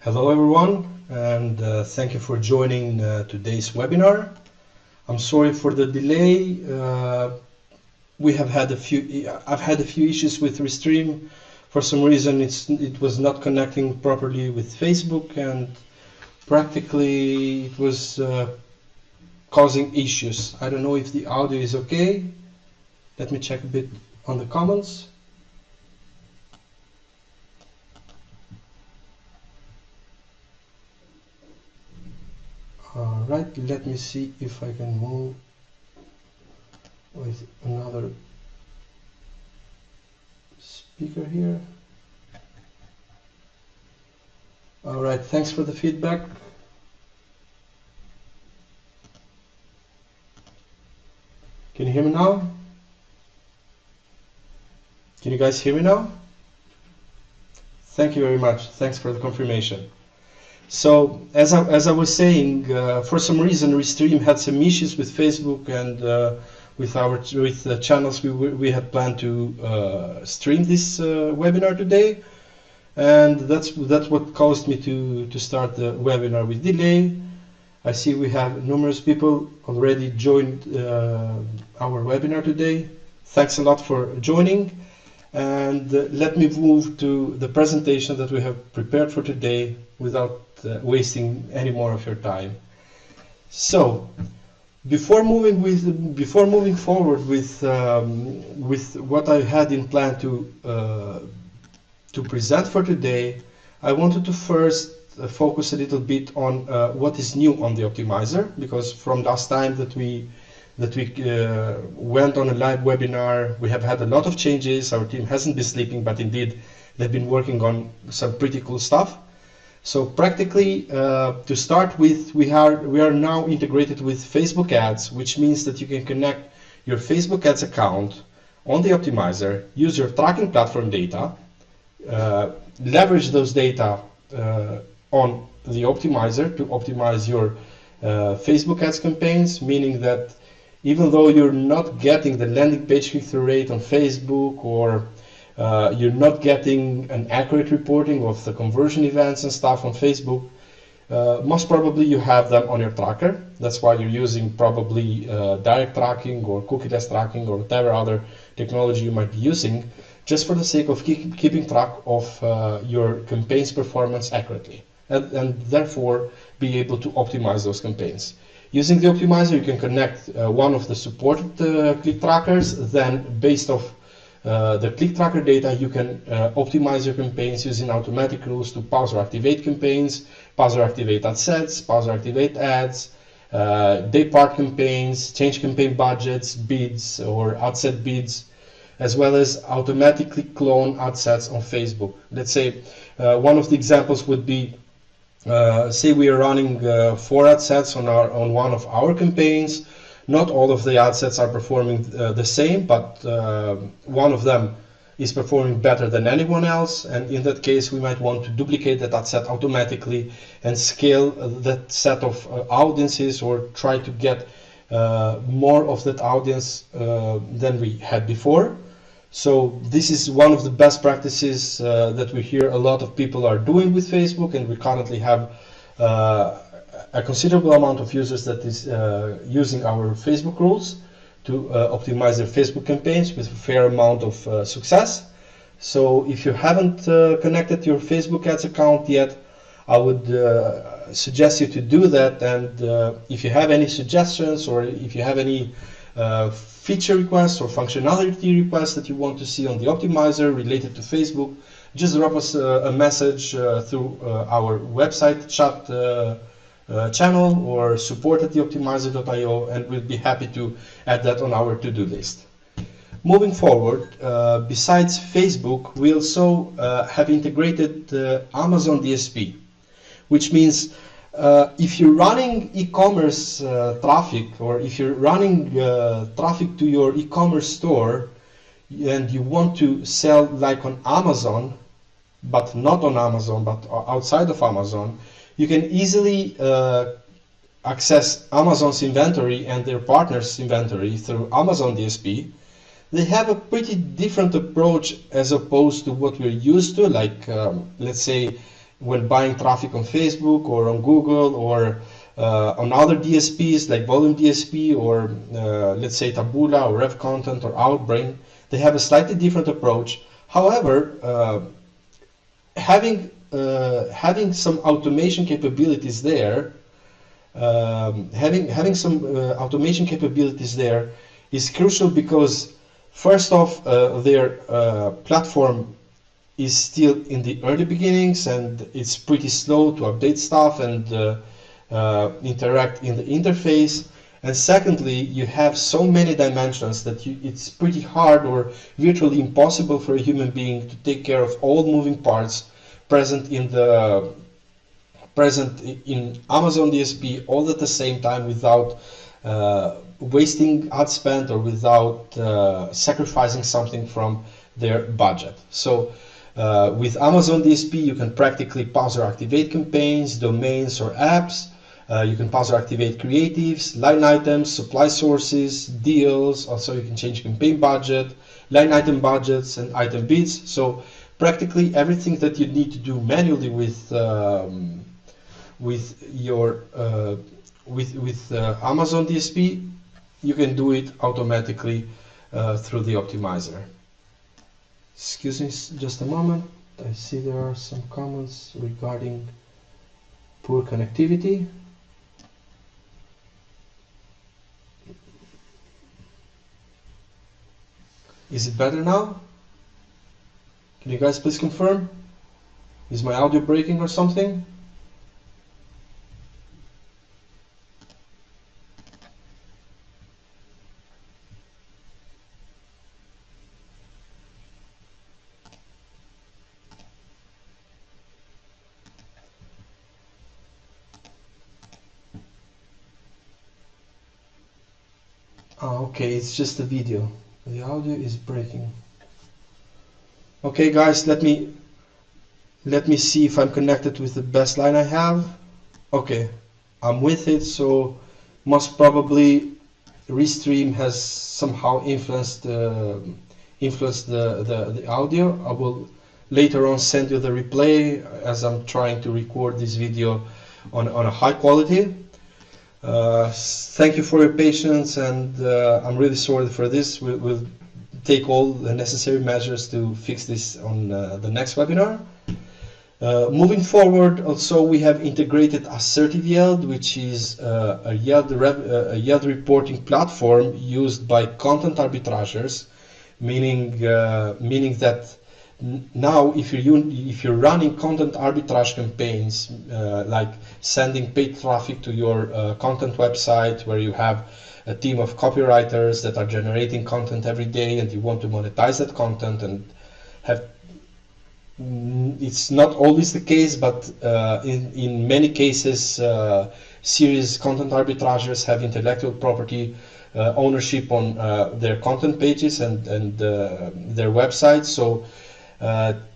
Hello everyone, and thank you for joining today's webinar. I'm sorry for the delay. I've had a few issues with Restream. For some reason it was not connecting properly with Facebook, and practically it was causing issues. I don't know if the audio is okay. Let me check a bit on the comments. Alright, let me see if I can move with another speaker here. Alright, thanks for the feedback. Can you hear me now? Can you guys hear me now? Thank you very much. Thanks for the confirmation. So, as I was saying, for some reason Restream had some issues with Facebook and with the channels we had planned to stream this webinar today, and that's what caused me to start the webinar with delay. I see we have numerous people already joined our webinar today. Thanks a lot for joining, and let me move to the presentation that we have prepared for today without wasting any more of your time. So, before moving forward with what I had in plan to present for today, I wanted to first focus a little bit on what is new on the optimizer, because from last time that we went on a live webinar, we have had a lot of changes. Our team hasn't been sleeping, but indeed they've been working on some pretty cool stuff. So practically, to start with, we are now integrated with Facebook ads, which means that you can connect your Facebook ads account on the optimizer, use your tracking platform data, leverage those data on the optimizer to optimize your Facebook ads campaigns, meaning that even though you're not getting the landing page click-through rate on Facebook, or you're not getting an accurate reporting of the conversion events and stuff on Facebook, most probably you have them on your tracker. That's why you're using probably direct tracking or cookieless tracking or whatever other technology you might be using, just for the sake of keeping track of your campaign's performance accurately, and therefore be able to optimize those campaigns. Using the optimizer, you can connect one of the supported click trackers. Then, based off the click tracker data, you can optimize your campaigns using automatic rules to pause or activate campaigns, pause or activate ad sets, pause or activate ads, day part campaigns, change campaign budgets, bids or ad set bids, as well as automatically clone ad sets on Facebook. Let's say one of the examples would be, say we are running 4 ad sets on one of our campaigns. Not all of the ad sets are performing the same, but one of them is performing better than anyone else, and in that case we might want to duplicate that ad set automatically and scale that set of audiences, or try to get more of that audience than we had before. So this is one of the best practices that we hear a lot of people are doing with Facebook, and we currently have a considerable amount of users that is using our Facebook rules to optimize their Facebook campaigns with a fair amount of success. So if you haven't connected your Facebook ads account yet, I would suggest you to do that. And if you have any suggestions, or if you have any feature requests or functionality requests that you want to see on the optimizer related to Facebook, just drop us a message through our website chat channel, or support at theoptimizer.io, and we'll be happy to add that on our to-do list. Moving forward, besides Facebook, we also have integrated Amazon DSP, which means if you're running e-commerce traffic, or if you're running traffic to your e-commerce store and you want to sell like on Amazon, but not on Amazon, but outside of Amazon, you can easily access Amazon's inventory and their partners' inventory through Amazon DSP. They have a pretty different approach as opposed to what we're used to, like let's say when buying traffic on Facebook or on Google or on other DSPs like Volume DSP or let's say Taboola or Rev Content or Outbrain. They have a slightly different approach. However, having some automation capabilities there, having some automation capabilities there is crucial because first off, their platform is still in the early beginnings and it's pretty slow to update stuff and interact in the interface. And secondly, you have so many dimensions that it's pretty hard or virtually impossible for a human being to take care of all moving parts present in Amazon DSP all at the same time without wasting ad spend or without sacrificing something from their budget. So with Amazon DSP, you can practically pause or activate campaigns, domains, or apps. You can pause or activate creatives, line items, supply sources, deals. Also, you can change campaign budget, line item budgets, and item bids. So practically everything that you need to do manually with Amazon DSP, you can do it automatically through the optimizer. Excuse me just a moment. I see there are some comments regarding poor connectivity. Is it better now? Can you guys please confirm? Is my audio breaking or something? Oh, okay, it's just the video. The audio is breaking. Okay, guys, let me see if I'm connected with the best line I have. Okay, I'm with it, so most probably Restream has somehow influenced the audio. I will later on send you the replay as I'm trying to record this video on a high quality. Thank you for your patience, and I'm really sorry for this. We'll take all the necessary measures to fix this on the next webinar. Moving forward, also we have integrated Assertive Yield, which is a yield reporting platform used by content arbitrageurs, meaning that now if you're running content arbitrage campaigns, like sending paid traffic to your content website where you have a team of copywriters that are generating content every day and you want to monetize that content and have it's not always the case, but in many cases serious content arbitrageurs have intellectual property ownership on their content pages and their websites. So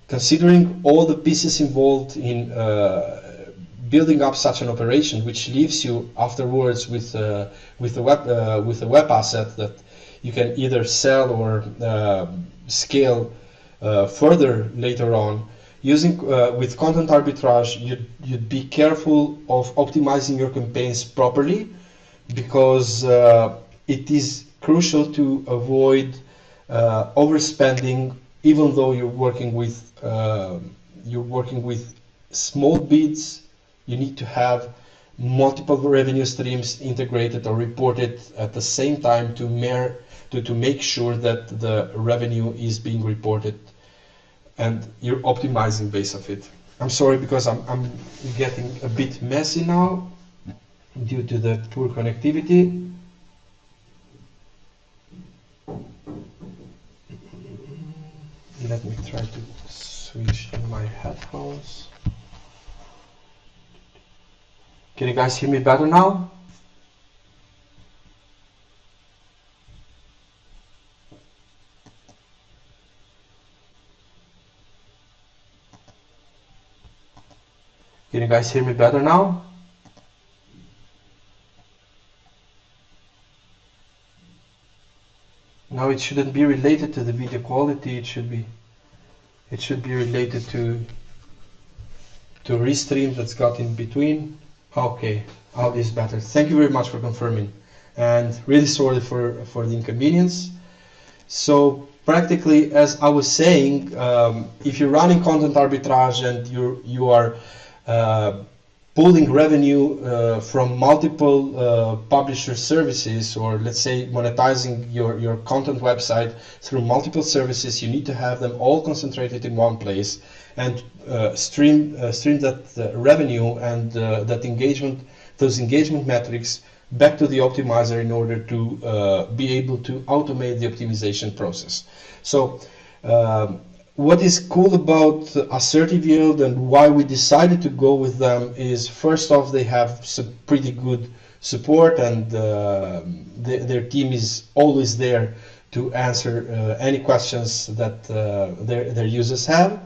considering all the pieces involved in building up such an operation, which leaves you afterwards with a web asset that you can either sell or scale further later on, using with content arbitrage, you'd be careful of optimizing your campaigns properly, because it is crucial to avoid overspending. Even though you're working with small bids, you need to have multiple revenue streams integrated or reported at the same time to make sure that the revenue is being reported and you're optimizing based on it. I'm sorry because I'm getting a bit messy now due to the poor connectivity. Let me try to switch to my headphones. Can you guys hear me better now? Can you guys hear me better now? Now it shouldn't be related to the video quality. It should be related to restream that's got in between. Okay, audio is better. Thank you very much for confirming, and really sorry for the inconvenience. So practically, as I was saying, if you're running content arbitrage and you are pulling revenue from multiple publisher services, or let's say monetizing your content website through multiple services, you need to have them all concentrated in one place and stream that revenue and that engagement, those engagement metrics back to the optimizer in order to be able to automate the optimization process. So what is cool about Assertive Yield and why we decided to go with them is, first off, they have some pretty good support, and their team is always there to answer any questions that their users have.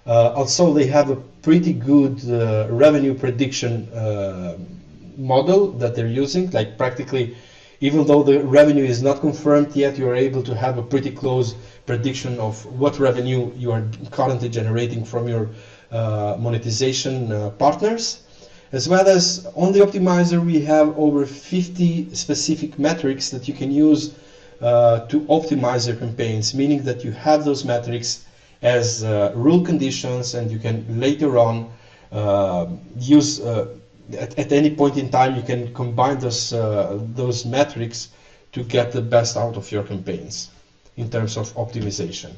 Also, they have a pretty good revenue prediction model that they're using. Like practically, even though the revenue is not confirmed yet, you're able to have a pretty close prediction of what revenue you are currently generating from your monetization partners. As well as on the optimizer, we have over 50 specific metrics that you can use to optimize your campaigns, meaning that you have those metrics as rule conditions, and you can later on use at any point in time, you can combine those metrics to get the best out of your campaigns in terms of optimization.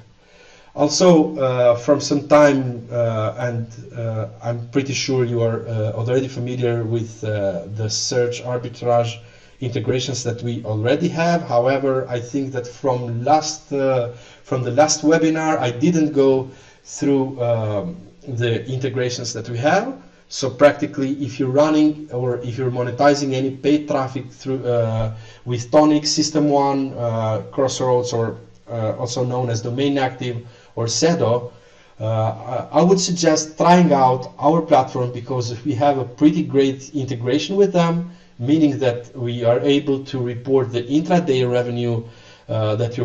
Also, from some time, and I'm pretty sure you are already familiar with the search arbitrage integrations that we already have. However, I think that from the last webinar, I didn't go through the integrations that we have. So practically, if you're running or if you're monetizing any paid traffic through with Tonic, System 1, Crossroads, or also known as Domain Active or Sedo, I would suggest trying out our platform, because we have a pretty great integration with them, meaning that we are able to report the intraday revenue that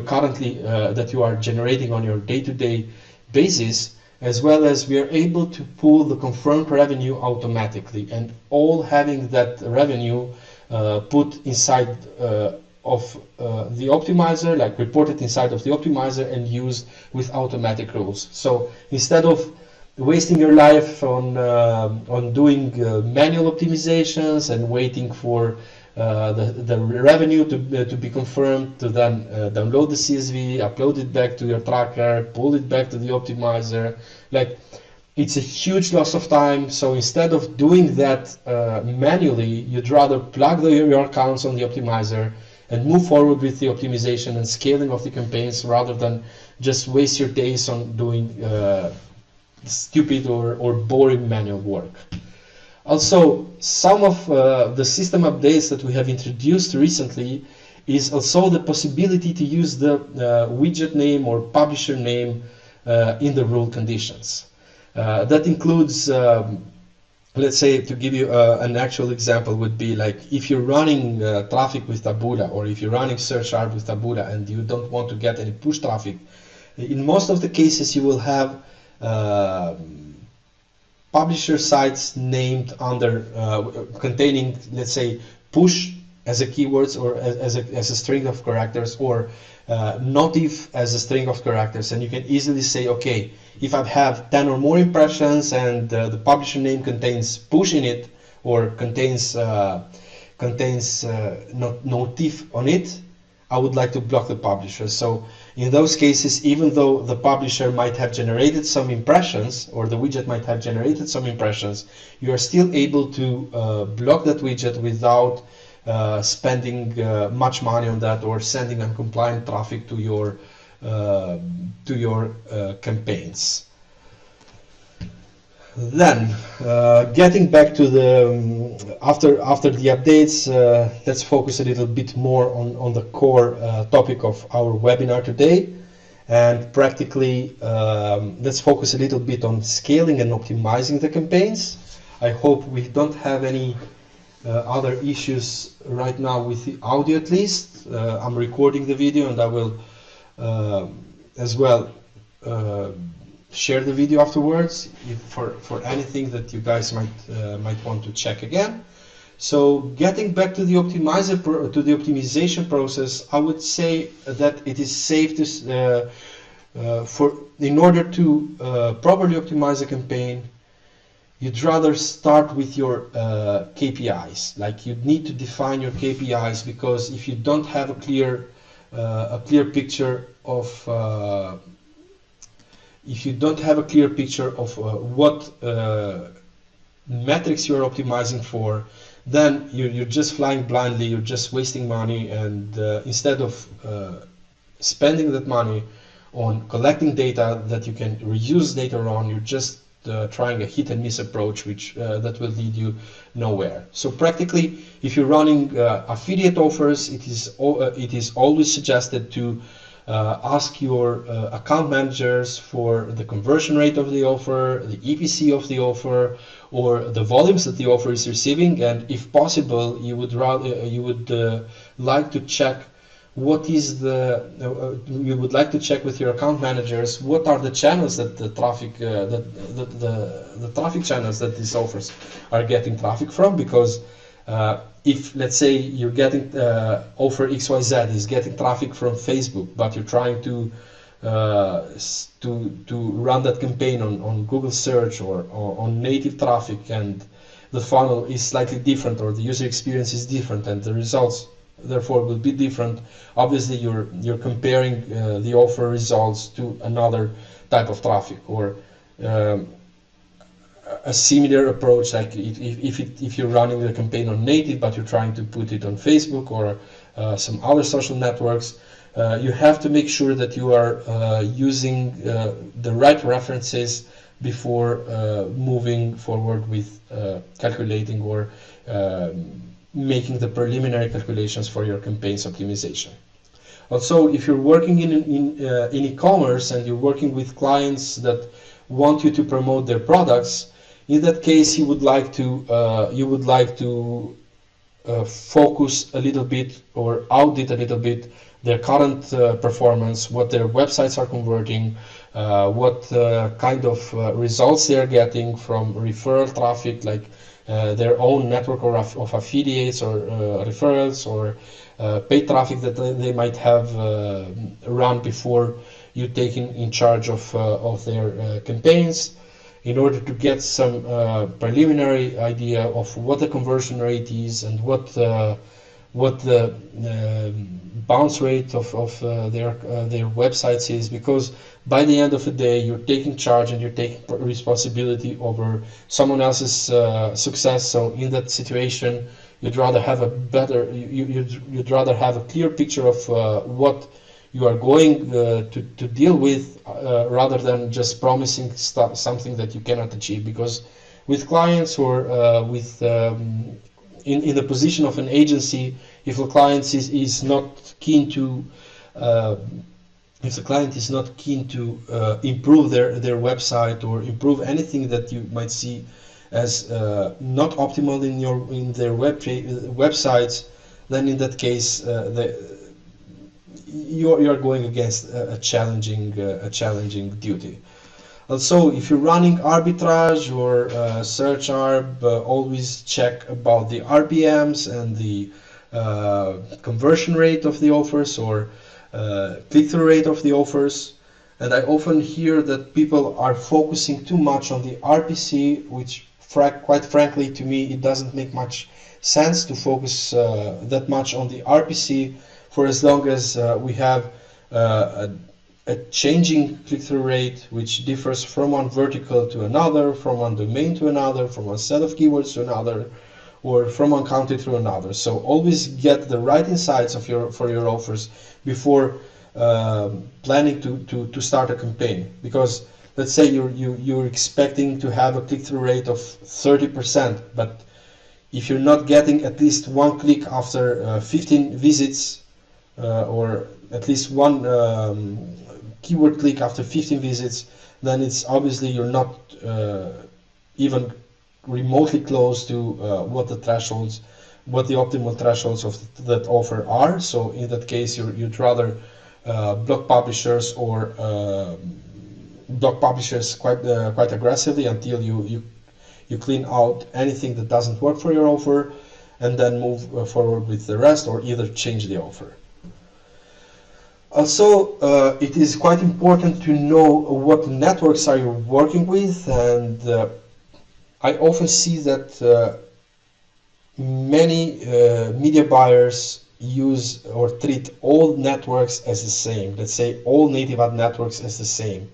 you are generating on your day-to-day basis, as well as we are able to pull the confirmed revenue automatically, and all having that revenue put inside of the optimizer, like reported inside of the optimizer and used with automatic rules. So instead of wasting your life on doing manual optimizations and waiting for the revenue to be confirmed, to then download the CSV, upload it back to your tracker, pull it back to the optimizer, like it's a huge loss of time. So instead of doing that manually, you'd rather plug your accounts on the optimizer and move forward with the optimization and scaling of the campaigns, rather than just waste your days on doing stupid or boring manual work. Also, some of the system updates that we have introduced recently is also the possibility to use the widget name or publisher name in the rule conditions. That includes, let's say, to give you an actual example, would be like if you're running traffic with Taboola, or if you're running search arb with Taboola and you don't want to get any push traffic, in most of the cases you will have publisher sites named under containing, let's say, push as a keywords or as a string of characters, or native as a string of characters, and you can easily say, okay, if I have 10 or more impressions and the publisher name contains push in it, or contains native on it, I would like to block the publisher. So in those cases, even though the publisher might have generated some impressions, or the widget might have generated some impressions, you are still able to block that widget without spending much money on that, or sending uncompliant traffic to your campaigns. Then, getting back to the after the updates, let's focus a little bit more on the core topic of our webinar today, and practically let's focus a little bit on scaling and optimizing the campaigns. I hope we don't have any other issues right now with the audio, at least. I'm recording the video, and I will as well share the video afterwards for anything that you guys might want to check again. So getting back to the optimization process, I would say that it is safe to in order to properly optimize a campaign, you'd rather start with your KPIs. Like, you need to define your KPIs, because if you don't have a clear picture of what metrics you're optimizing for, then you're just flying blindly, you're just wasting money, and instead of spending that money on collecting data that you can reuse later on, you're just trying a hit and miss approach, which that will lead you nowhere. So practically, if you're running affiliate offers, it is always suggested to ask your account managers for the conversion rate of the offer, the EPC of the offer, or the volumes that the offer is receiving, and if possible, you would like to check what is you would like to check with your account managers what are the channels that the traffic the traffic channels that these offers are getting traffic from, because if, let's say, you're getting offer XYZ is getting traffic from Facebook, but you're trying to run that campaign on Google search or on native traffic, and the funnel is slightly different, or the user experience is different, and the results therefore will be different, obviously you're comparing the offer results to another type of traffic, or a similar approach, like if you're running the campaign on native but you're trying to put it on Facebook or some other social networks, you have to make sure that you are using the right references before moving forward with calculating or making the preliminary calculations for your campaign's optimization. Also, if you're working in e-commerce and you're working with clients that want you to promote their products, in that case you would like to focus a little bit or audit a little bit their current performance, what their websites are converting, what kind of results they are getting from referral traffic, like their own network of affiliates or referrals, or paid traffic that they might have run before you taking in charge of their campaigns, in order to get some preliminary idea of what the conversion rate is and what the bounce rate of their websites is, because by the end of the day you're taking charge and you're taking responsibility over someone else's success. So in that situation, you'd rather have you'd rather have a clear picture of what you are going to deal with, rather than just promising something that you cannot achieve. Because with clients or in the position of an agency, if a client is not keen to improve their website or improve anything that you might see as not optimal in their websites, then in that case you are going against a challenging duty. Also, if you're running arbitrage or search arb, always check about the RPMs and the conversion rate of the offers, or click-through rate of the offers. And I often hear that people are focusing too much on the RPC, which quite frankly to me it doesn't make much sense to focus that much on the RPC, for as long as we have a changing click-through rate which differs from one vertical to another, from one domain to another, from one set of keywords to another, or from one country to another. So always get the right insights for your offers before planning to start a campaign. Because let's say you're expecting to have a click-through rate of 30%, but if you're not getting at least one click after 15 visits, or at least one keyword click after 15 visits, then it's obviously you're not even remotely close to what the optimal thresholds of that offer are. So in that case, you'd rather block publishers or block publishers quite aggressively until you clean out anything that doesn't work for your offer, and then move forward with the rest, or either change the offer. Also, it is quite important to know what networks are you working with, and I often see that many media buyers use or treat all networks as the same. Let's say all native ad networks as the same.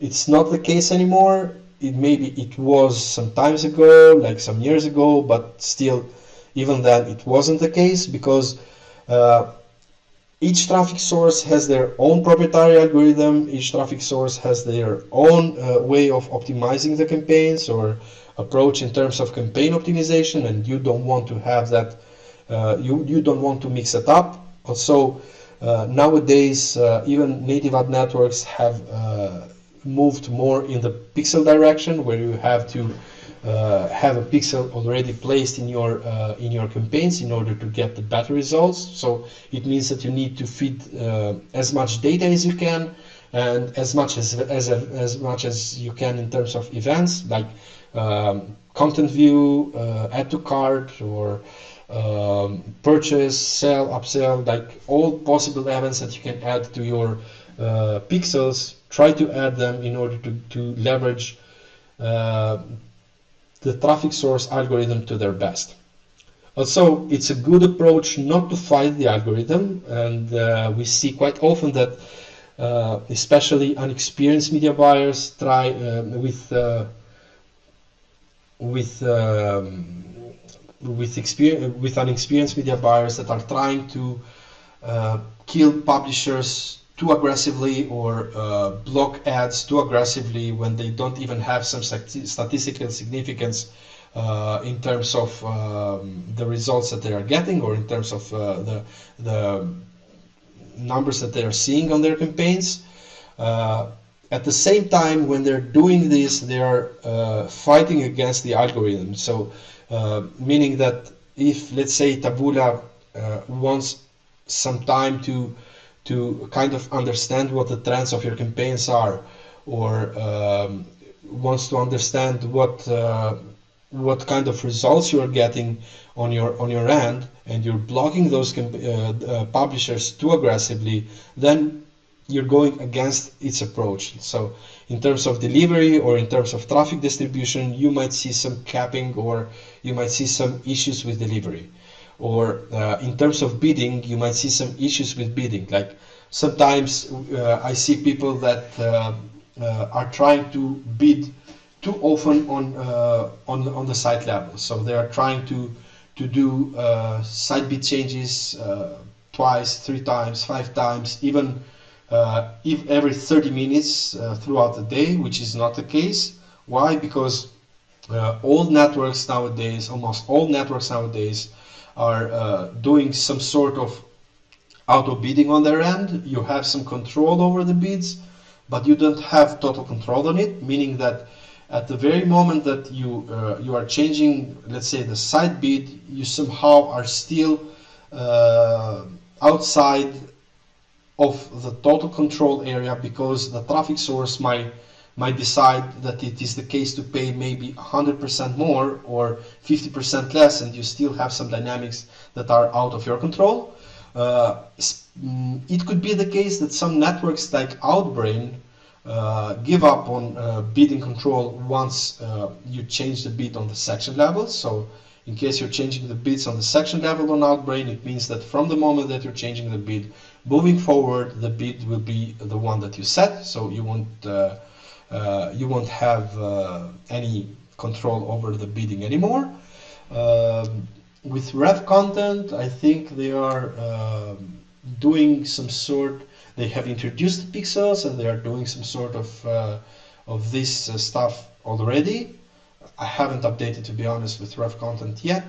It's not the case anymore. Maybe it was some times ago, like some years ago, but still, even then, it wasn't the case, because each traffic source has their own proprietary algorithm. Each traffic source has their own way of optimizing the campaigns or approach in terms of campaign optimization, and you don't want to have that. You don't want to mix it up. Also, nowadays, even native ad networks have moved more in the pixel direction, where you have to have a pixel already placed in your campaigns in order to get the better results. So it means that you need to feed as much data as you can, and as much as you can in terms of events like content view, add to cart, or purchase, sell, upsell, like all possible events that you can add to your pixels. Try to add them in order to leverage the traffic source algorithm to their best. Also, it's a good approach not to fight the algorithm, and we see quite often that especially unexperienced media buyers try with unexperienced media buyers that are trying to kill publishers too aggressively, or block ads too aggressively when they don't even have some statistical significance in terms of the results that they are getting, or in terms of the numbers that they are seeing on their campaigns. At the same time, when they're doing this, they are fighting against the algorithm. So, meaning that if, let's say, Taboola wants some time to kind of understand what the trends of your campaigns are, or wants to understand what kind of results you are getting on your end, and you're blocking those publishers too aggressively, then you're going against its approach. So in terms of delivery or in terms of traffic distribution, you might see some capping, or you might see some issues with delivery. Or in terms of bidding, you might see some issues with bidding. Like sometimes I see people that are trying to bid too often on the site level. So they are trying to do site bid changes twice, 3 times, 5 times, even if every 30 minutes throughout the day, which is not the case. Why? Because almost all networks nowadays are doing some sort of auto bidding on their end. You have some control over the bids, but you don't have total control on it, meaning that at the very moment that you are changing, let's say, the site bid, you somehow are still outside of the total control area, because the traffic source might decide that it is the case to pay maybe 100% more or 50% less, and you still have some dynamics that are out of your control. It could be the case that some networks like Outbrain give up on bidding control once you change the bid on the section level. So in case you're changing the bids on the section level on Outbrain, it means that from the moment that you're changing the bid, moving forward, the bid will be the one that you set. So you won't have any control over the bidding anymore. With Rev Content, I think they are doing some sort. They have introduced the pixels, and they are doing some sort of this stuff already. I haven't updated, to be honest, with Rev Content yet.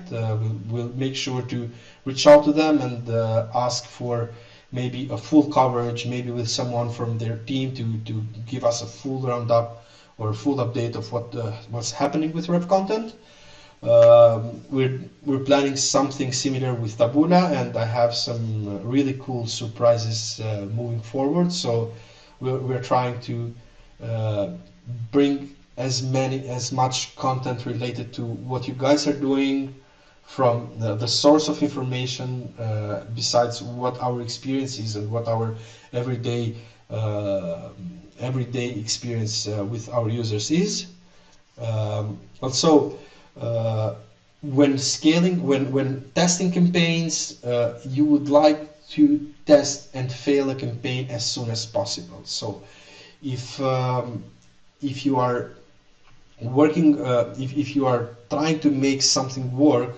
We'll make sure to reach out to them and ask for maybe a full coverage, maybe with someone from their team to give us a full roundup or a full update of what's happening with Rev Content. We're planning something similar with Taboola, and I have some really cool surprises moving forward. So we're trying to uh, bring as much content related to what you guys are doing from the source of information, besides what our experience is and what our everyday uh, everyday experience with our users is. Also, uh, when scaling, when testing campaigns, you would like to test and fail a campaign as soon as possible. So if you are working, if you are trying to make something work,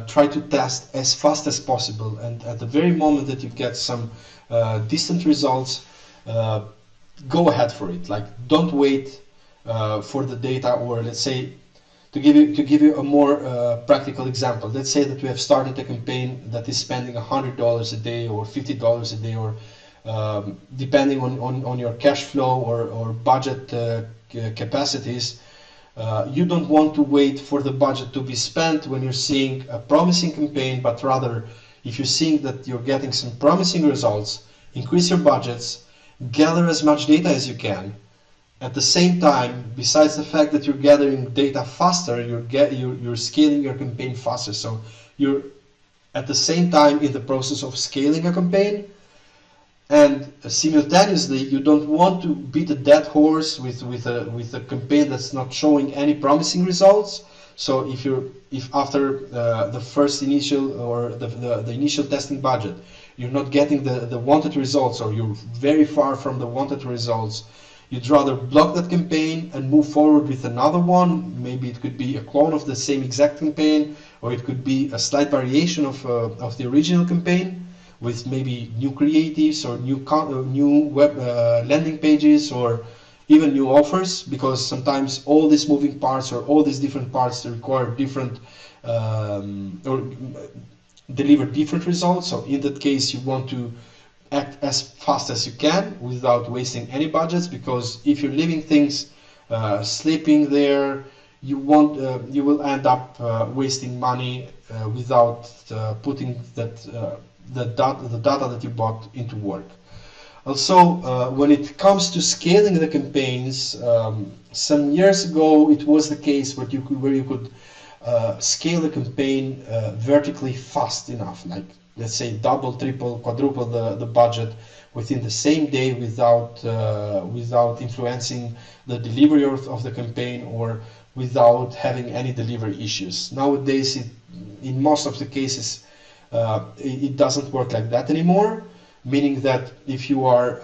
try to test as fast as possible, and at the very moment that you get some distant results, uh, go ahead for it. Like, don't wait for the data. Or let's say, to give you a more practical example, let's say that we have started a campaign that is spending $100 a day or $50 a day, or depending on your cash flow or budget capacities. You don't want to wait for the budget to be spent when you're seeing a promising campaign, but rather, if you're seeing that you're getting some promising results, increase your budgets, gather as much data as you can. At the same time, besides the fact that you're gathering data faster, you're scaling your campaign faster. So you're at the same time in the process of scaling a campaign, and simultaneously you don't want to beat a dead horse with a campaign that's not showing any promising results. So if after the first initial, or the initial testing budget, you're not getting the wanted results, or you're very far from the wanted results, you'd rather block that campaign and move forward with another one. Maybe it could be a clone of the same exact campaign, or it could be a slight variation of the original campaign, with maybe new creatives or new web landing pages, or even new offers, because sometimes all these moving parts, or all these different parts, require different or deliver different results. So in that case, you want to act as fast as you can without wasting any budgets, because if you're leaving things sleeping there, you will end up wasting money without putting the data that you bought into work. Also, when it comes to scaling the campaigns, some years ago it was the case where you could scale a campaign vertically fast enough, like let's say double, triple, quadruple the budget within the same day, without influencing the delivery of the campaign, or without having any delivery issues. Nowadays, in most of the cases, it doesn't work like that anymore. Meaning that if you're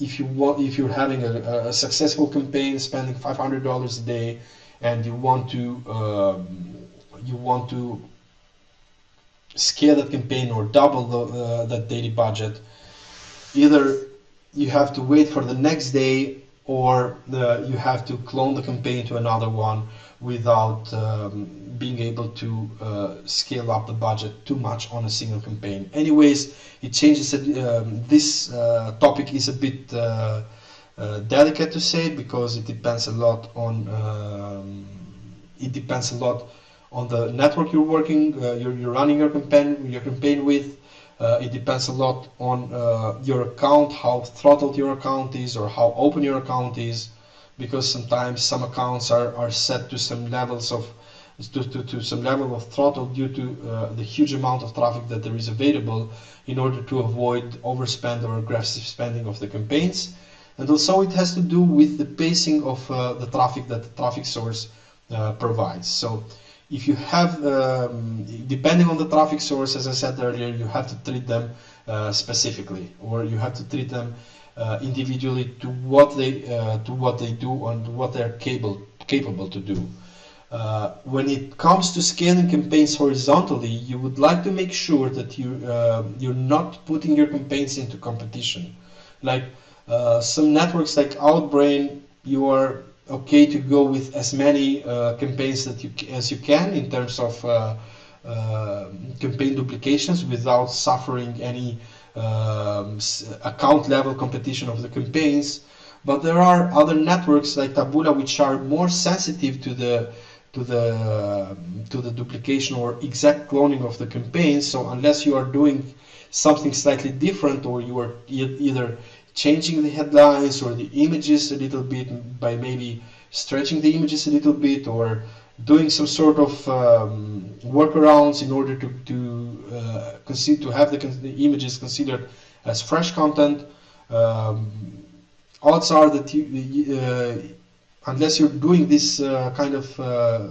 having a successful campaign spending $500 a day, and you want to scale that campaign or double that daily budget, either you have to wait for the next day, or you have to clone the campaign to another one without being able to scale up the budget too much on a single campaign. Anyways, it changes. This topic is a bit delicate to say, because it depends a lot on the network you're working, you're running your campaign with. It depends a lot on your account, how throttled your account is, or how open your account is, because sometimes some accounts are set to some levels of to some level of throttle due to the huge amount of traffic that there is available, in order to avoid overspend or aggressive spending of the campaigns. And also it has to do with the pacing of the traffic that the traffic source provides. So if you have, depending on the traffic source, as I said earlier, you have to treat them specifically, or you have to treat them individually to what they do and what they're capable to do. When it comes to scaling campaigns horizontally, you would like to make sure that you're not putting your campaigns into competition. Like some networks like Outbrain, you are okay to go with as many campaigns as you can in terms of campaign duplications, without suffering any account level competition of the campaigns. But there are other networks like Taboola, which are more sensitive to the duplication or exact cloning of the campaigns. So unless you are doing something slightly different, or you are either changing the headlines or the images a little bit, by maybe stretching the images a little bit, or doing some sort of workarounds in order to have the images considered as fresh content. Odds are that unless you're doing this kind of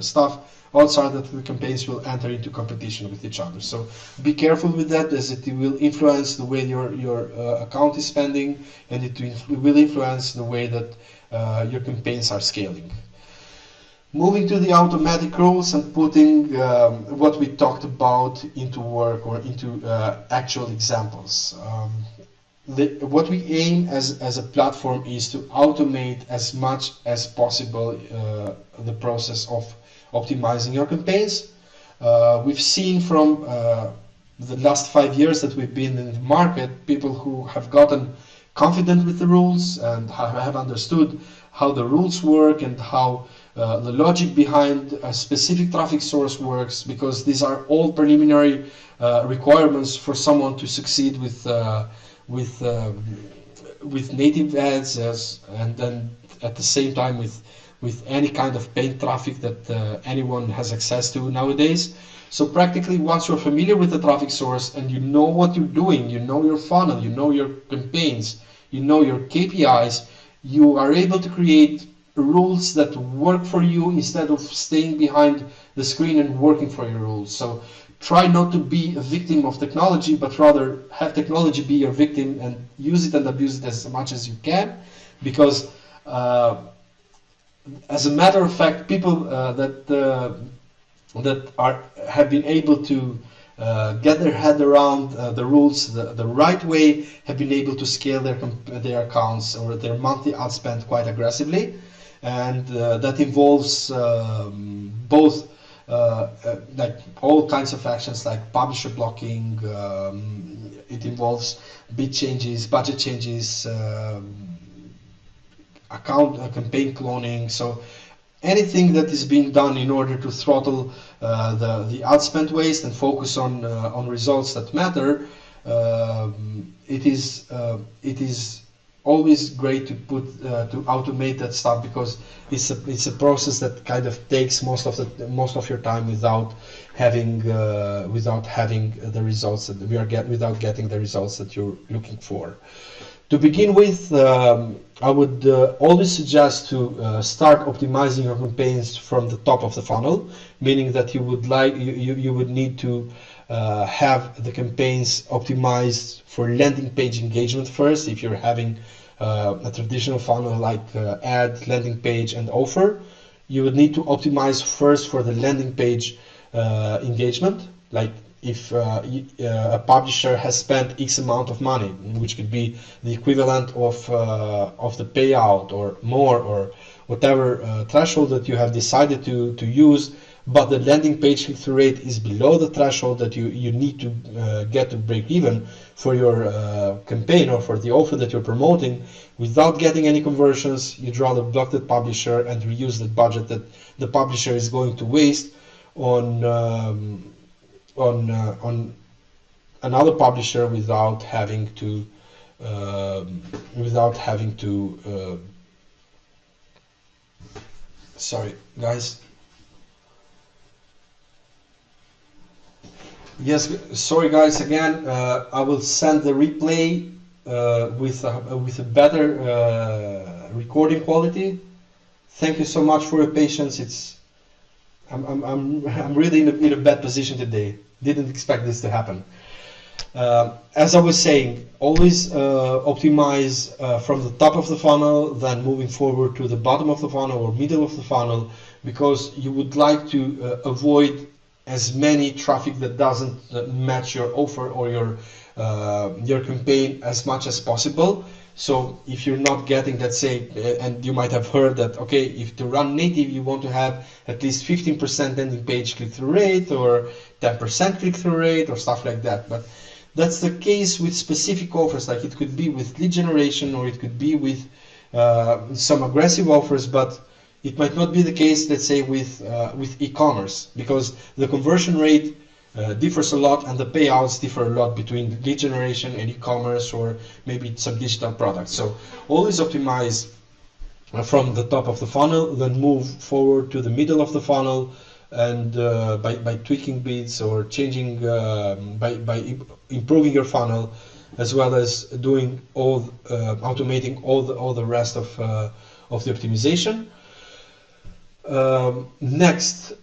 stuff, odds are that the campaigns will enter into competition with each other. So be careful with that, as it will influence the way your account is spending, and it will influence the way that your campaigns are scaling. Moving to the automatic rules and putting what we talked about into work, or into actual examples. What we aim as a platform is to automate as much as possible the process of optimizing your campaigns. We've seen from the last 5 years that we've been in the market, people who have gotten confident with the rules and have understood how the rules work and how the logic behind a specific traffic source works, because these are all preliminary requirements for someone to succeed with NativeAds, and then at the same time with any kind of paid traffic that anyone has access to nowadays. So practically, once you're familiar with the traffic source and you know what you're doing, you know your funnel, you know your campaigns, you know your KPIs, you are able to create rules that work for you instead of staying behind the screen and working for your rules. So try not to be a victim of technology, but rather have technology be your victim and use it and abuse it as much as you can, because as a matter of fact, people that have been able to get their head around the rules the right way have been able to scale their accounts or their monthly ad spend quite aggressively, and that involves both like all kinds of actions like publisher blocking. It involves bid changes, budget changes, campaign cloning. So anything that is being done in order to throttle the ad spend waste and focus on results that matter, it is always great to to automate that stuff, because it's a process that kind of takes most of your time without having the results that without getting the results that you're looking for. To begin with, I would always suggest to start optimizing your campaigns from the top of the funnel, meaning that you would need to have the campaigns optimized for landing page engagement first. If you're having a traditional funnel like ad, landing page, and offer, you would need to optimize first for the landing page engagement. Like if a publisher has spent X amount of money, which could be the equivalent of the payout or more, or whatever threshold that you have decided to use, but the landing page click-through rate is below the threshold that you need to get to break even for your campaign or for the offer that you're promoting, without getting any conversions, you'd rather block that publisher and reuse the budget that the publisher is going to waste on another publisher without having to sorry guys. Yes, sorry guys again. I will send the replay with a better recording quality. Thank you so much for your patience. I'm really in a bad position today. Didn't expect this to happen. As I was saying, always optimize from the top of the funnel, then moving forward to the bottom of the funnel or middle of the funnel, because you would like to avoid as many traffic that doesn't match your offer or your campaign as much as possible. So if you're not getting, let's say, and you might have heard that, okay, if to run native, you want to have at least 15% landing page click-through rate or 10% click-through rate or stuff like that. But that's the case with specific offers, like it could be with lead generation or it could be with some aggressive offers, but it might not be the case, let's say, with e-commerce, because the conversion rate differs a lot, and the payouts differ a lot between lead generation and e-commerce, or maybe some digital products. So always optimize from the top of the funnel, then move forward to the middle of the funnel, and by tweaking bids or changing, by improving your funnel, as well as doing automating all the rest of the optimization. Next,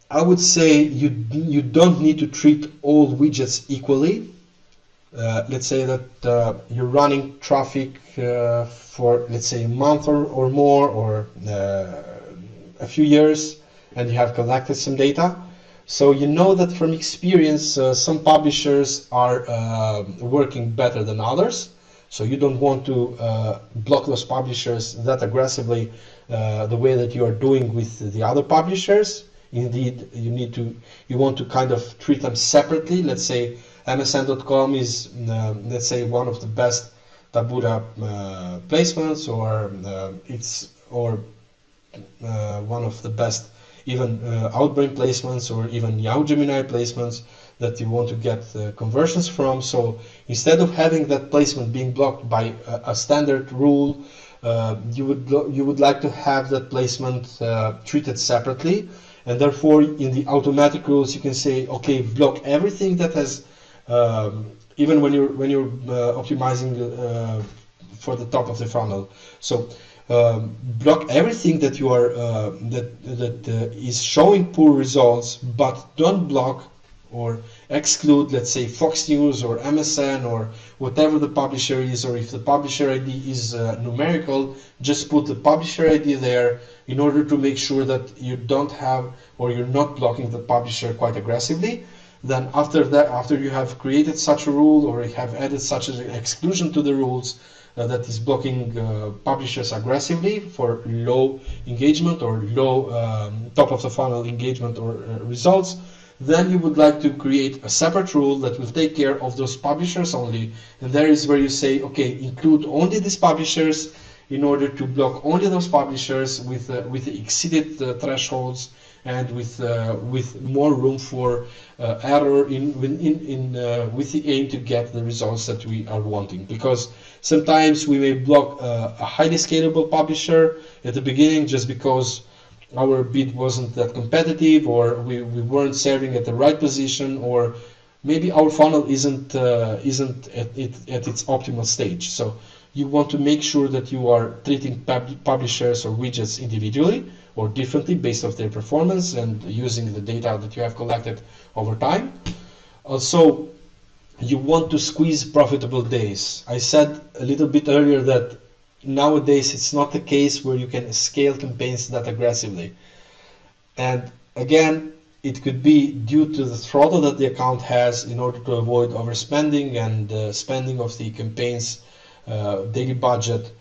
I would say you don't need to treat all widgets equally. Let's say that you're running traffic for, let's say, a month or more, or a few years, and you have collected some data. So you know that from experience, some publishers are working better than others. So you don't want to block those publishers that aggressively the way that you are doing with the other publishers. Indeed, you want to kind of treat them separately. Let's say MSN.com is, let's say, one of the best Taboola placements, or one of the best even Outbrain placements, or even Yahoo Gemini placements that you want to get conversions from. So instead of having that placement being blocked by a standard rule, you would like to have that placement treated separately, and therefore in the automatic rules you can say, okay, block everything that has even when you're optimizing for the top of the funnel. So block everything that you are that is showing poor results, but don't block or exclude, let's say, Fox News or MSN or whatever the publisher is, or if the publisher ID is numerical, just put the publisher ID there in order to make sure that you don't have, or you're not blocking the publisher quite aggressively. Then after that, after you have created such a rule, or you have added such an exclusion to the rules that is blocking publishers aggressively for low engagement or low top of the funnel engagement or results, then you would like to create a separate rule that will take care of those publishers only. And there is where you say, okay, include only these publishers in order to block only those publishers with the exceeded thresholds, and with more room for error with the aim to get the results that we are wanting. Because sometimes we may block a highly scalable publisher at the beginning just because our bid wasn't that competitive, or we weren't serving at the right position, or maybe our funnel isn't at its optimal stage. So you want to make sure that you are treating publishers or widgets individually or differently based on their performance, and using the data that you have collected over time. Also, you want to squeeze profitable days. I said a little bit earlier that nowadays it's not the case where you can scale campaigns that aggressively. And again, it could be due to the throttle that the account has in order to avoid overspending and spending of the campaign's daily budget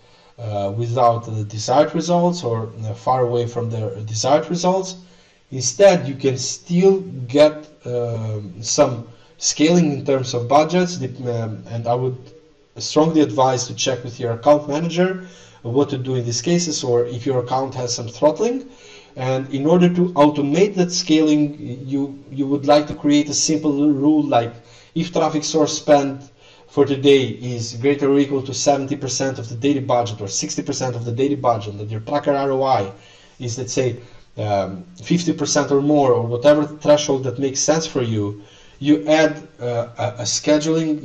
without the desired results, or far away from the desired results. Instead, you can still get some scaling in terms of budgets, and I would strongly advise to check with your account manager what to do in these cases, or if your account has some throttling. And in order to automate that scaling, you would like to create a simple rule, like if traffic source spend for today is greater or equal to 70% of the daily budget, or 60% of the daily budget, that your tracker ROI is, let's say, 50% or more, or whatever threshold that makes sense for you, you add a scheduling,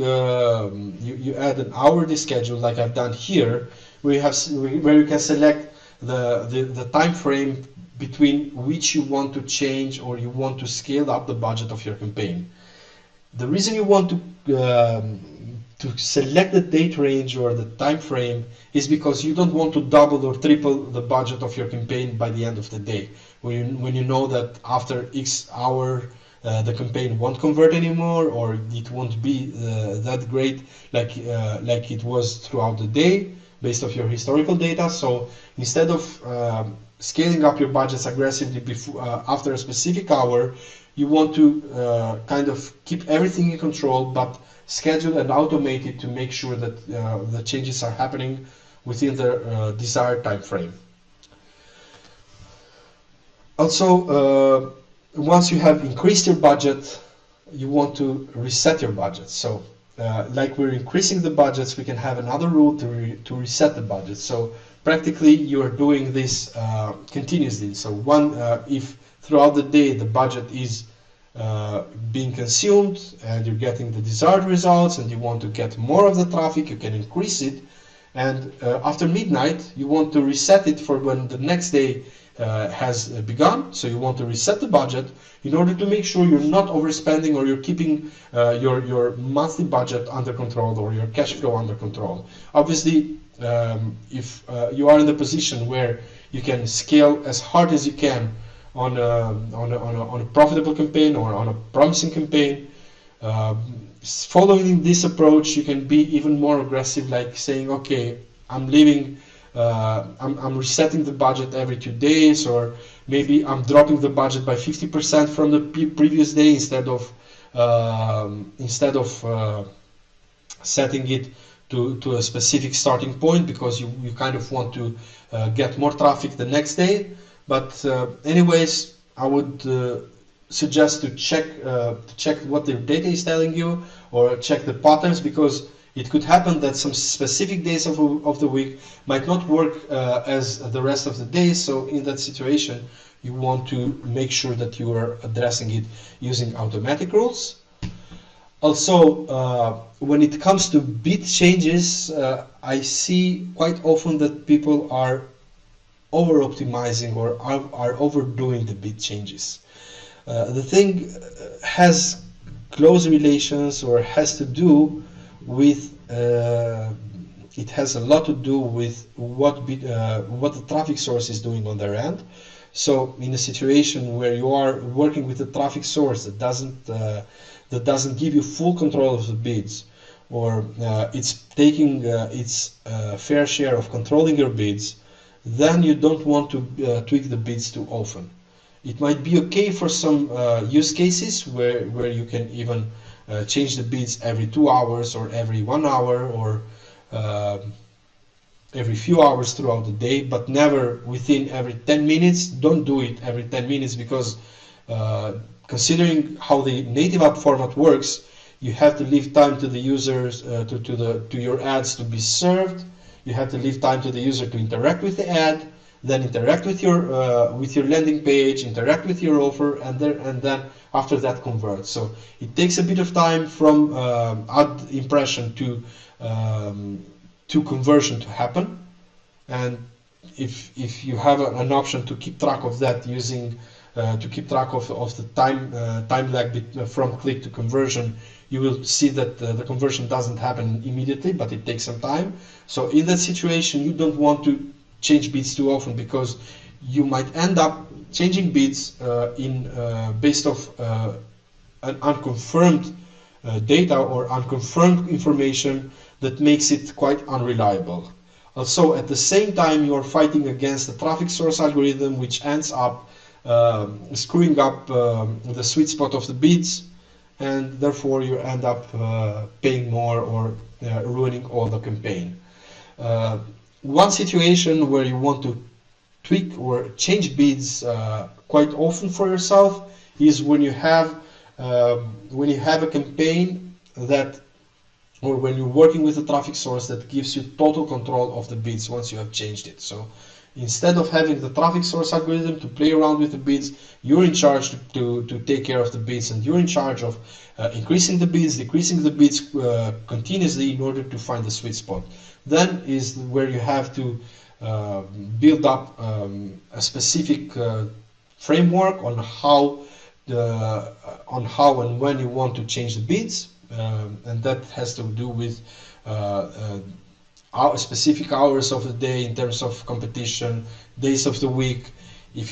you add an hourly schedule, like I've done here, where you can select the time frame between which you want to change or you want to scale up the budget of your campaign. The reason you want to select the date range or the time frame is because you don't want to double or triple the budget of your campaign by the end of the day, when you know that after X hour the campaign won't convert anymore, or it won't be that great like it was throughout the day based off your historical data. So instead of scaling up your budgets aggressively after a specific hour, you want to kind of keep everything in control, but schedule and automate it to make sure that the changes are happening within the desired time frame. Also, once you have increased your budget, you want to reset your budget. So like we're increasing the budgets, we can have another rule to reset the budget. So practically you are doing this continuously. So if throughout the day the budget is being consumed and you're getting the desired results and you want to get more of the traffic, you can increase it. And after midnight, you want to reset it for when the next day has begun. So you want to reset the budget in order to make sure you're not overspending or you're keeping your monthly budget under control or your cash flow under control. Obviously, if you are in the position where you can scale as hard as you can on a profitable campaign or on a promising campaign, following this approach, you can be even more aggressive, like saying, okay, I'm leaving, I'm resetting the budget every 2 days, or maybe I'm dropping the budget by 50% from the previous day instead of setting it to a specific starting point, because you kind of want to get more traffic the next day. But anyways, I would suggest to check what the data is telling you, or check the patterns, because it could happen that some specific days of the week might not work as the rest of the days. So in that situation, you want to make sure that you are addressing it using automatic rules. Also, when it comes to bid changes, I see quite often that people are over-optimizing or are overdoing the bid changes. The thing has close relations, or has to do with it has a lot to do with what the traffic source is doing on their end. So in a situation where you are working with a traffic source that doesn't give you full control of the bids, or it's taking its fair share of controlling your bids, then you don't want to tweak the bids too often. It might be okay for some use cases where you can even change the bids every 2 hours or every 1 hour, or every few hours throughout the day, but never within every 10 minutes. Don't do it every 10 minutes, because considering how the native app format works, you have to leave time to the users, to your ads to be served. You have to leave time to the user to interact with the ad, then interact with your landing page, interact with your offer, and then after that convert. So it takes a bit of time from ad impression to conversion to happen. And if you have an option to keep track of that, using to keep track of the time lag from click to conversion, you will see that the conversion doesn't happen immediately, but it takes some time. So in that situation, you don't want to change bids too often, because you might end up changing bids based off an unconfirmed data or unconfirmed information that makes it quite unreliable. Also, at the same time, you are fighting against the traffic source algorithm, which ends up screwing up the sweet spot of the bids, and therefore you end up paying more or ruining all the campaign. One situation where you want to tweak or change bids quite often for yourself is when you have a campaign that, or when you're working with a traffic source that gives you total control of the bids once you have changed it. So instead of having the traffic source algorithm to play around with the bids, you're in charge to take care of the bids, and you're in charge of increasing the bids, decreasing the bids continuously in order to find the sweet spot. Then is where you have to build up a specific framework on how and when you want to change the bids, and that has to do with specific hours of the day in terms of competition, days of the week. If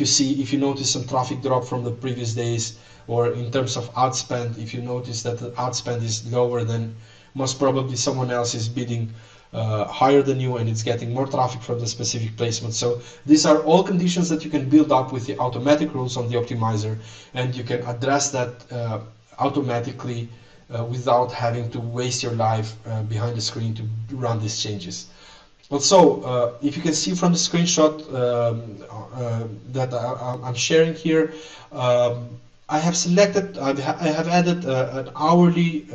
you notice some traffic drop from the previous days, or in terms of ad spend, if you notice that the ad spend is lower, then most probably someone else is bidding higher than you and it's getting more traffic from the specific placement. So these are all conditions that you can build up with the automatic rules on the optimizer, and you can address that automatically without having to waste your life behind the screen to run these changes. Also, if you can see from the screenshot that I'm sharing here, I have selected, I have added an hourly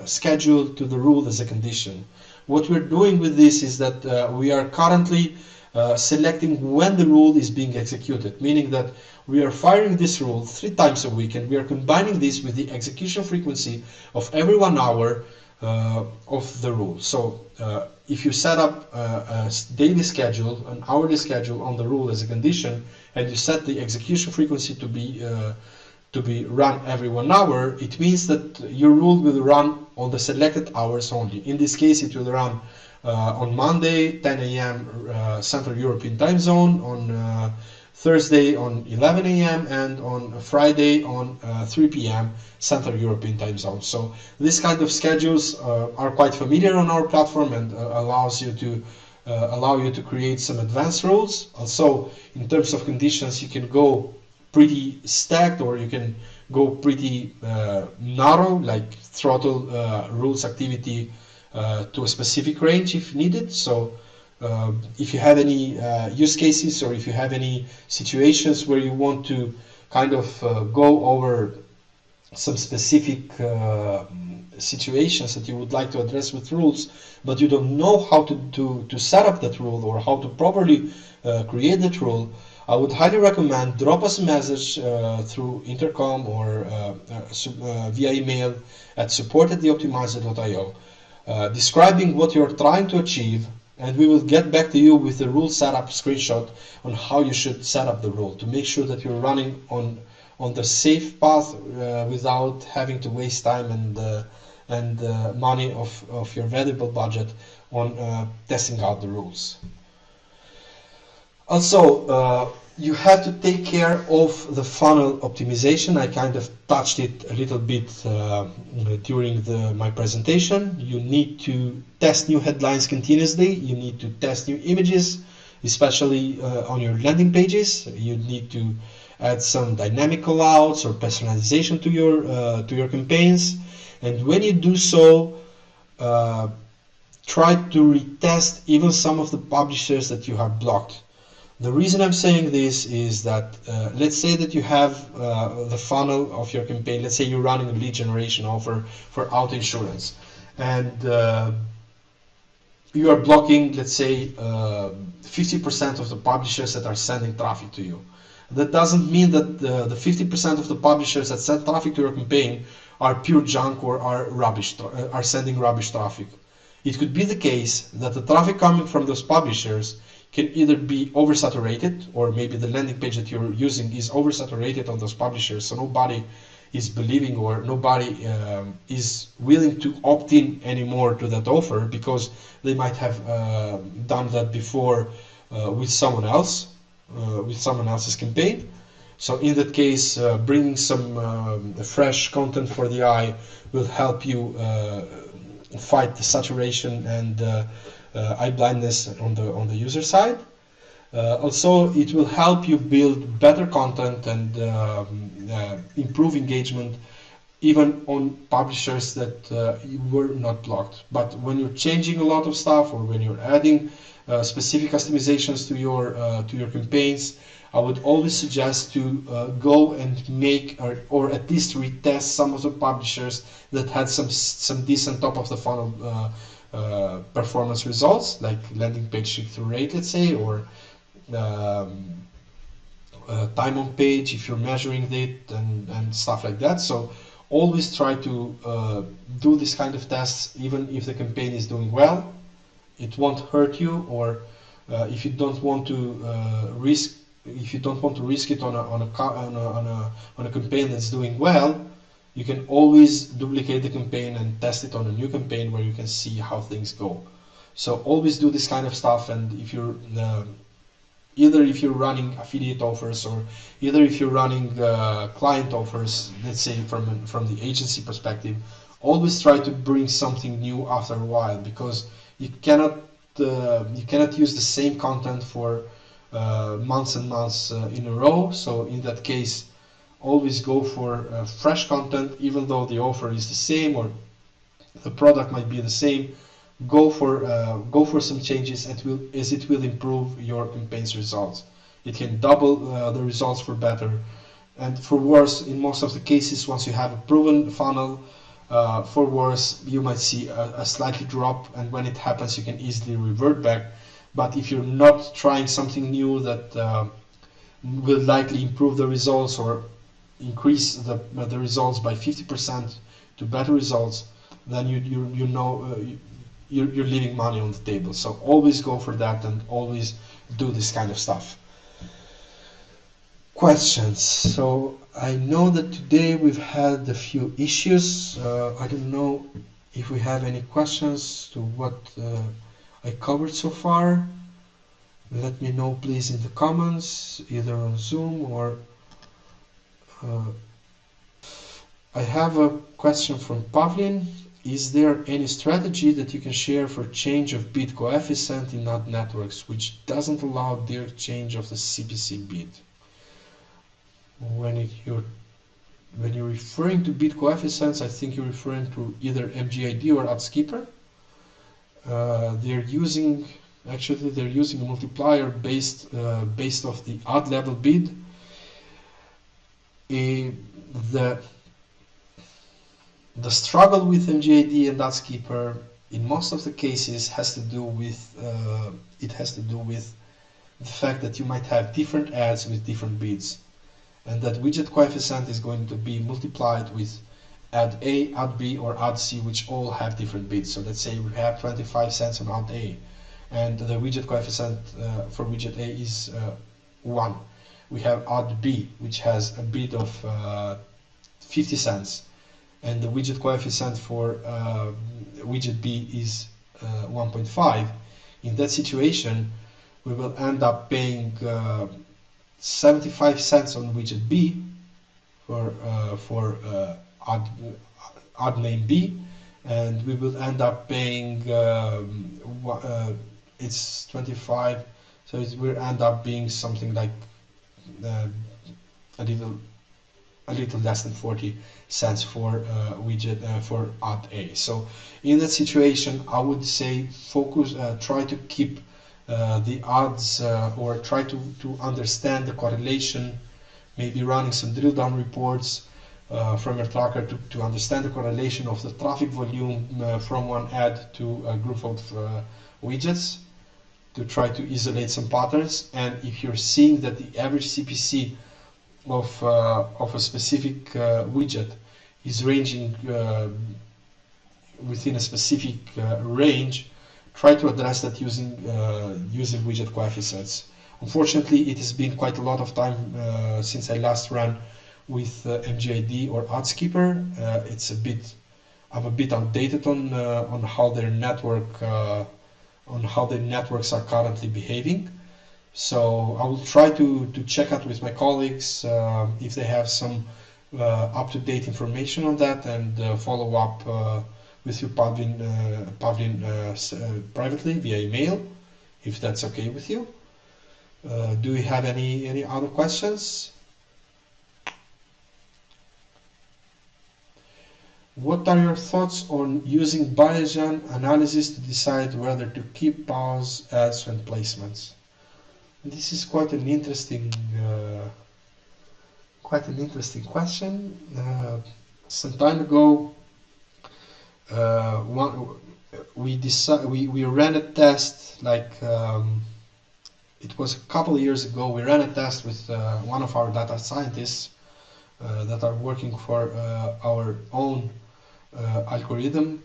schedule to the rule as a condition. What we're doing with this is that we are currently selecting when the rule is being executed, meaning that we are firing this rule 3 times a week, and we are combining this with the execution frequency of every 1 hour of the rule. So if you set up a daily schedule, an hourly schedule on the rule as a condition, and you set the execution frequency to be run every 1 hour, it means that your rule will run on the selected hours only. In this case, it will run on Monday, 10 a.m. Central European Time Zone, on Thursday on 11 a.m. and on Friday on 3 p.m. Central European Time Zone. So this kind of schedules are quite familiar on our platform and allows you to allow you to create some advanced rules. Also, in terms of conditions, you can go pretty stacked, or you can go pretty narrow, like throttle rules activity to a specific range if needed. So if you have any use cases, or if you have any situations where you want to kind of go over some specific situations that you would like to address with rules, but you don't know how to set up that rule or how to properly create that rule, I would highly recommend drop us a message through intercom or via email at support@theoptimizer.io describing what you're trying to achieve, and we will get back to you with the rule setup screenshot on how you should set up the rule to make sure that you're running on the safe path without having to waste time and money of your valuable budget on testing out the rules. Also, you have to take care of the funnel optimization. I kind of touched it a little bit during my presentation. You need to test new headlines continuously. You need to test new images, especially on your landing pages. You need to add some dynamic callouts or personalization to your campaigns. And when you do so, try to retest even some of the publishers that you have blocked. The reason I'm saying this is that let's say that you have the funnel of your campaign. Let's say you're running a lead generation offer for auto insurance, and you are blocking, let's say, 50% of the publishers that are sending traffic to you. That doesn't mean that the 50% of the publishers that send traffic to your campaign are pure junk or are sending rubbish traffic. It could be the case that the traffic coming from those publishers can either be oversaturated, or maybe the landing page that you're using is oversaturated on those publishers, so nobody is believing or nobody is willing to opt in anymore to that offer because they might have done that before with someone else, with someone else's campaign. So in that case, bringing some fresh content for the eye will help you fight the saturation and eye blindness on the user side. Also, it will help you build better content and improve engagement even on publishers that were not blocked. But when you're changing a lot of stuff, or when you're adding specific customizations to your campaigns, I would always suggest to go and make or at least retest some of the publishers that had some decent top of the funnel performance results, like landing page click-through rate, let's say, or time on page if you're measuring it, and stuff like that. So always try to do this kind of tests, even if the campaign is doing well. It won't hurt you, or if you don't want to risk it on a campaign that's doing well, you can always duplicate the campaign and test it on a new campaign where you can see how things go. So always do this kind of stuff, and if you're either if you're running affiliate offers, or either if you're running client offers, let's say from the agency perspective, always try to bring something new after a while, because you cannot use the same content for months and months in a row. So in that case, always go for fresh content, even though the offer is the same or the product might be the same. Go for some changes, as it will improve your campaign's results. It can double the results for better, And for worse, in most of the cases, once you have a proven funnel, for worse, you might see a slightly drop, and when it happens, you can easily revert back. But if you're not trying something new that will likely improve the results or increase the results by 50% to better results, then you know you're leaving money on the table. So always go for that and always do this kind of stuff. Questions. So I know that today we've had a few issues. I don't know if we have any questions to what I covered so far. Let me know please in the comments, either on Zoom or I have a question from Pavlin. Is there any strategy that you can share for change of bid coefficient in ad networks which doesn't allow direct change of the CPC bid? When you're referring to bid coefficients, I think you're referring to either MGID or AdSkipper. They're using a multiplier based off the ad level bid. The struggle with MGID and AdSkipper in most of the cases has to do with the fact that you might have different ads with different bids, and that widget coefficient is going to be multiplied with ad A, ad B, or ad C, which all have different bids. So let's say we have 25 cents on ad A, and the widget coefficient for widget A is 1. We have ad B, which has a bid of 50 cents, and the widget coefficient for widget B is 1.5. In that situation, we will end up paying 75 cents on widget B for ad name B, and we will end up paying it's 25, so it will end up being something like a little less than 40 cents for for ad A. So in that situation, I would say focus, try to keep the odds, or try to understand the correlation, maybe running some drill down reports from your tracker to understand the correlation of the traffic volume from one ad to a group of widgets, to try to isolate some patterns. And if you're seeing that the average CPC of a specific widget is ranging within a specific range, try to address that using widget coefficients. Unfortunately, it has been quite a lot of time since I last ran with MGID or AdSkipper. I'm a bit outdated on how their networks are currently behaving. So I will try to check out with my colleagues if they have some up-to-date information on that, and follow up with you, Pavlin, privately via email, if that's okay with you. Do you have any other questions? What are your thoughts on using Bayesian analysis to decide whether to keep, pause ads and placements? This is quite an interesting question. Some time ago, we ran a test, like it was a couple of years ago. We ran a test with one of our data scientists that are working for our own algorithm,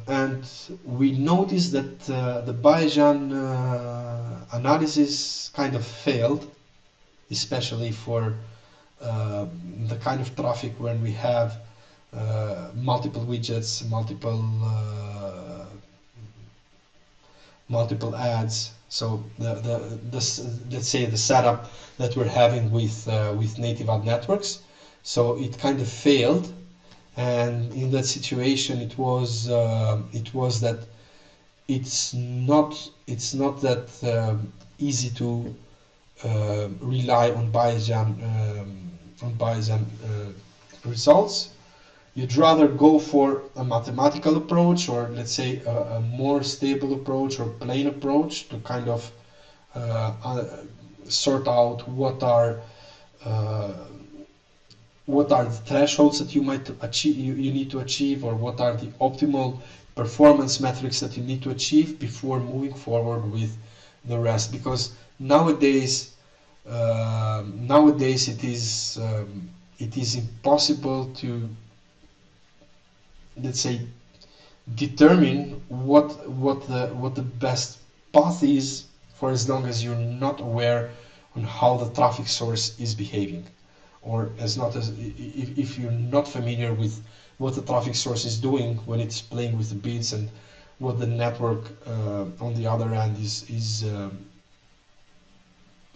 and we noticed that the Bayesian analysis kind of failed, especially for the kind of traffic when we have multiple widgets, multiple ads. So let's say the setup that we're having with native ad networks. So it kind of failed, and in that situation, it was that it's not that easy to rely on Bayesian results. You'd rather go for a mathematical approach, or let's say a more stable approach or plain approach, to kind of sort out what are uh, what are the thresholds that you might achieve, you need to achieve, or what are the optimal performance metrics that you need to achieve before moving forward with the rest. Because nowadays, nowadays it is impossible to, let's say, determine what the best path is for as long as you're not aware on how the traffic source is behaving, or as not as if you're not familiar with what the traffic source is doing when it's playing with the bits, and what the network on the other end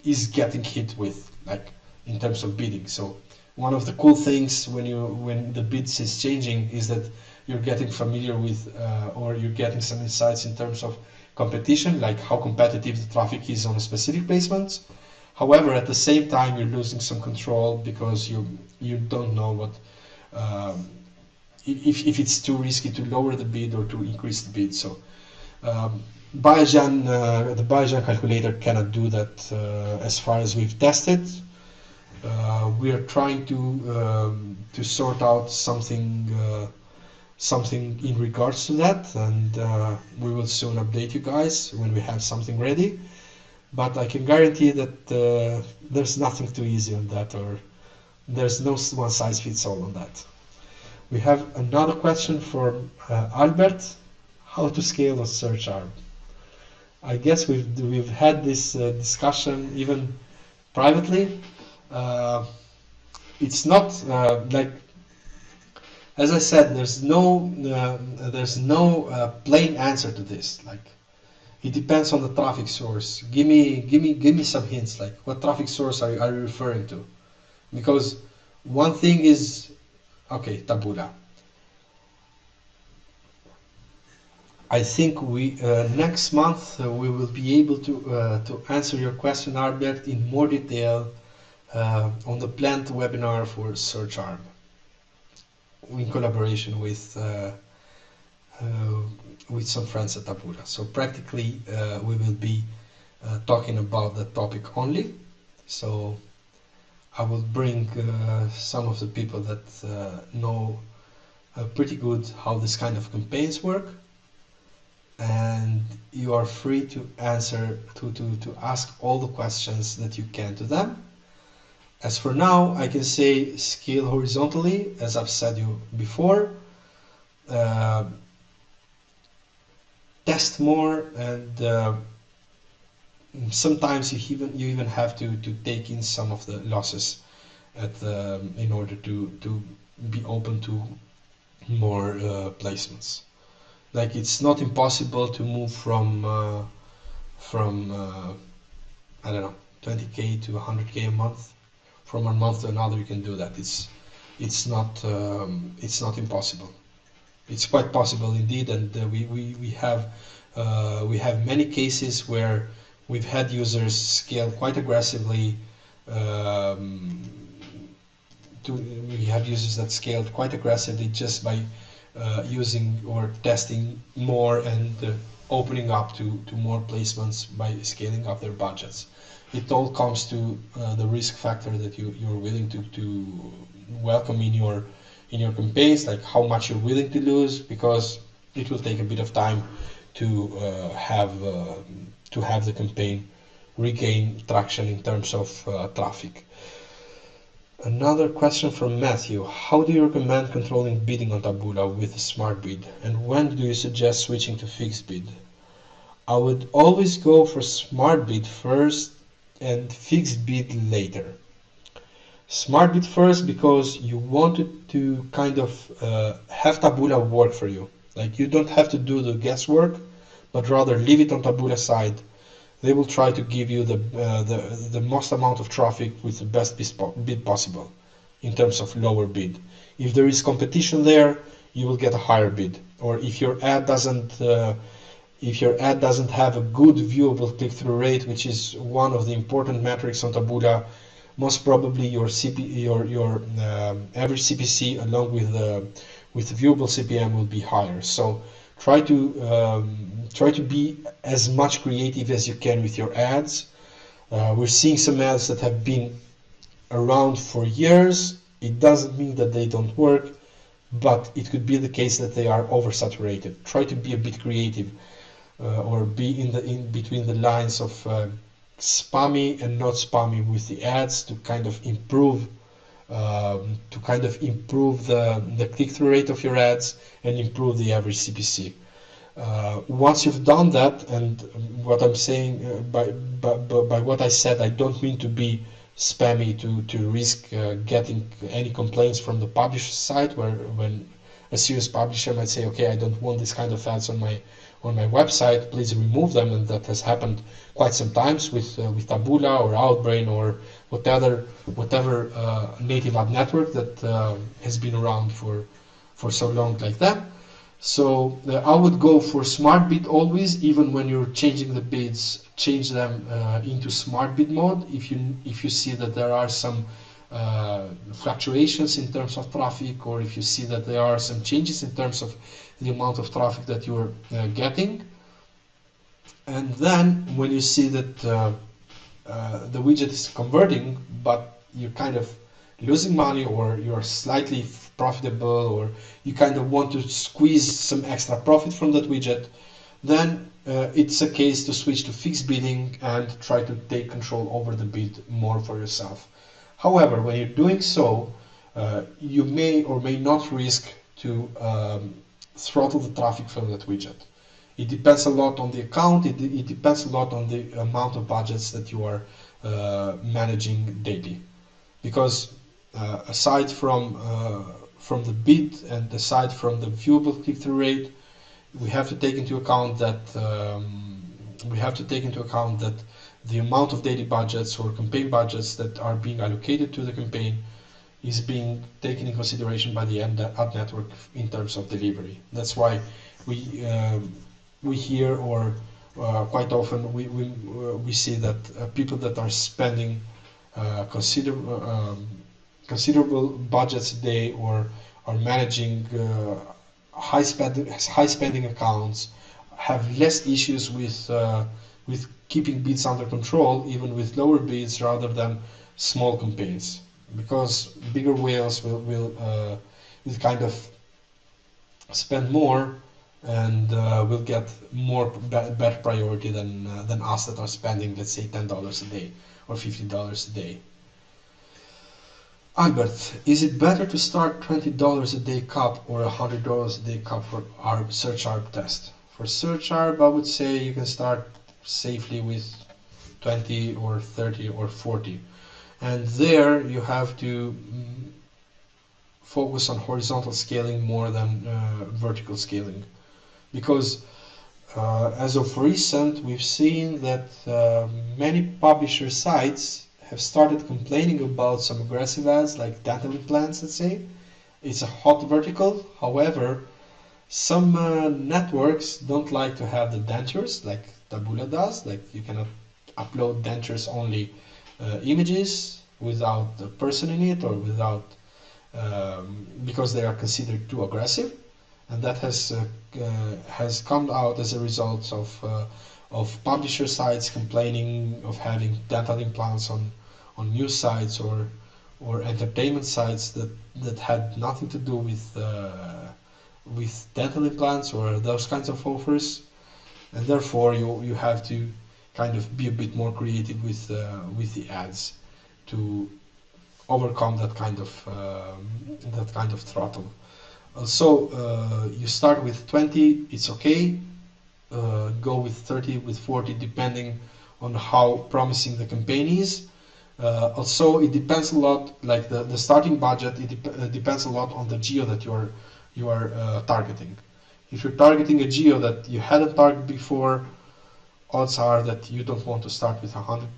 is getting hit with, like in terms of bidding. So one of the cool things when the bids is changing is that you're getting familiar with or you're getting some insights in terms of competition, like how competitive the traffic is on a specific placement. However, at the same time, you're losing some control because you don't know what if it's too risky to lower the bid or to increase the bid. So the Bayesian calculator cannot do that as far as we've tested. We are trying to sort out something in regards to that, and we will soon update you guys when we have something ready. But I can guarantee that there's nothing too easy on that, or there's no one size fits all on that. We have another question from Albert: how to scale a search arm? I guess we've had this discussion even privately. It's not like, as I said, there's no plain answer to this. Like, it depends on the traffic source. Give me some hints. Like, what traffic source are you referring to? Because one thing is, okay, Taboola. I think we next month we will be able to answer your question, Albert, in more detail on the planned webinar for Search Arm, in collaboration with some friends at Taboola. So practically, we will be talking about the topic only. So I will bring some of the people that know pretty good how this kind of campaigns work, and you are free to answer to ask all the questions that you can to them. As for now, I can say scale horizontally, as I've said you before. Test more, and sometimes you even have to take in some of the losses in order to be open to more placements. Like, it's not impossible to move from I don't know, 20k to 100k a month. From one month to another, you can do that. It's not impossible. It's quite possible indeed, and we have many cases where we've had users scale quite aggressively. We have users that scaled quite aggressively just by using or testing more and opening up to more placements by scaling up their budgets. It all comes to the risk factor that you're willing to welcome in your campaigns, like how much you're willing to lose, because it will take a bit of time to have the campaign regain traction in terms of traffic. Another question from Matthew: how do you recommend controlling bidding on Taboola with a smart bid, and when do you suggest switching to fixed bid? I would always go for smart bid first and fixed bid later. Smart bid first because you want to kind of have Taboola work for you. Like, you don't have to do the guesswork, but rather leave it on Taboola's side. They will try to give you the most amount of traffic with the best bid possible in terms of lower bid. If there is competition there, you will get a higher bid. Or if your ad doesn't have a good viewable click-through rate, which is one of the important metrics on Taboola, most probably your average CPC along with the viewable CPM will be higher. So try to be as much creative as you can with your ads. We're seeing some ads that have been around for years, it doesn't mean that they don't work, but it could be the case that they are oversaturated. Try to be a bit creative, or be in between the lines of spammy and not spammy with the ads to kind of improve the click-through rate of your ads and improve the average CPC. Once you've done that, and what I'm saying by what I said, I don't mean to be spammy to risk getting any complaints from the publisher side, where when a serious publisher might say, okay, I don't want this kind of ads on my website, please remove them, and that has happened quite some times with Taboola or Outbrain or whatever native ad network that has been around for so long like that. So I would go for smart bid always, even when you're changing the bids, change them into smart bid mode if you see that there are some fluctuations in terms of traffic, or if you see that there are some changes in terms of the amount of traffic that you're getting. And then when you see that the widget is converting, but you're kind of losing money, or you're slightly profitable, or you kind of want to squeeze some extra profit from that widget, then it's a case to switch to fixed bidding and try to take control over the bid more for yourself. However, when you're doing so, you may or may not risk to throttle the traffic from that widget. It depends a lot on the account. It depends a lot on the amount of budgets that you are managing daily. Because aside from the bid and aside from the viewable click-through rate, we have to take into account that the amount of daily budgets or campaign budgets that are being allocated to the campaign is being taken in consideration by the ad network in terms of delivery. That's why we hear, or quite often we see that people that are spending considerable budgets a day, or are managing high spending accounts, have less issues with keeping bids under control, even with lower bids, rather than small campaigns, because bigger whales will kind of spend more and will get more better priority than us that are spending, let's say, $10 a day or $50 a day. Albert, is it better to start $20 a day CAP or $100 a day CAP for our search ARB test? For search ARB, I would say you can start safely with 20 or 30 or 40, and there you have to focus on horizontal scaling more than vertical scaling, because as of recent we've seen that many publisher sites have started complaining about some aggressive ads like dental implants, let's say. It's a hot vertical. However, some networks don't like to have the dentures like Taboola does. Like, you cannot upload dentures only images without a person in it, or without because they are considered too aggressive, and that has come out as a result of publisher sites complaining of having dental implants on news sites or entertainment sites that had nothing to do with dental implants or those kinds of offers, and therefore you have to kind of be a bit more creative with the ads to overcome that kind of throttle. So you start with 20, it's okay. Go with 30, with 40, depending on how promising the campaign is. Also, it depends a lot, like the starting budget, it depends a lot on the geo that you are targeting. If you're targeting a geo that you hadn't targeted before, odds are that you don't want to start with $100,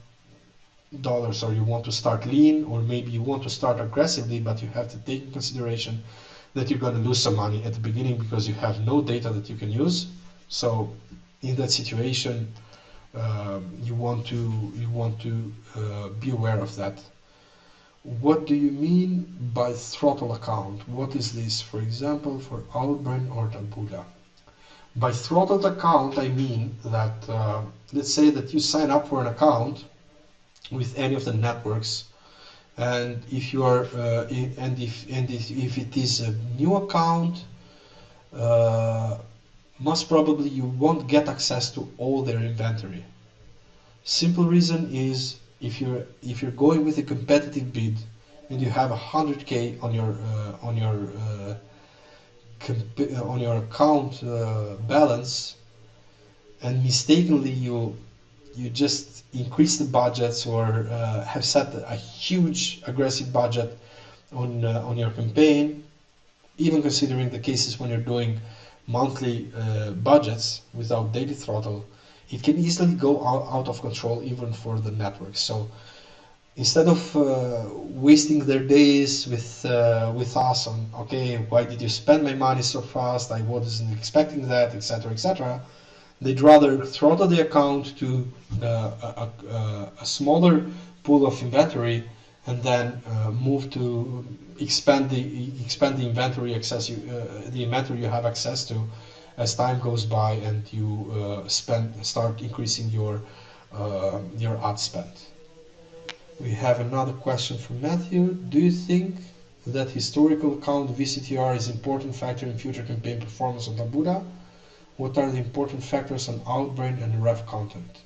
or you want to start lean, or maybe you want to start aggressively, but you have to take in consideration that you're going to lose some money at the beginning because you have no data that you can use. So in that situation, you want to be aware of that. What do you mean by throttle account? What is this, for example, for Outbrain or Taboola? By throttled account, I mean that let's say that you sign up for an account with any of the networks, And if you are if it is a new account, uh, most probably you won't get access to all their inventory. Simple reason is if you're going with a competitive bid and you have 100k on your account balance, and mistakenly you just increase the budgets or have set a huge aggressive budget on your campaign, even considering the cases when you're doing monthly budgets without daily throttle, it can easily go out of control even for the network. So instead of wasting their days with us on, okay, why did you spend my money so fast? I wasn't expecting that, etc., etc. They'd rather throttle the account to a smaller pool of inventory and then move to expand the inventory the inventory you have access to as time goes by and you start increasing your ad spend. We have another question from Matthew. Do you think that historical account VCTR is an important factor in future campaign performance of Labuda? What are the important factors on outbrain and ref content?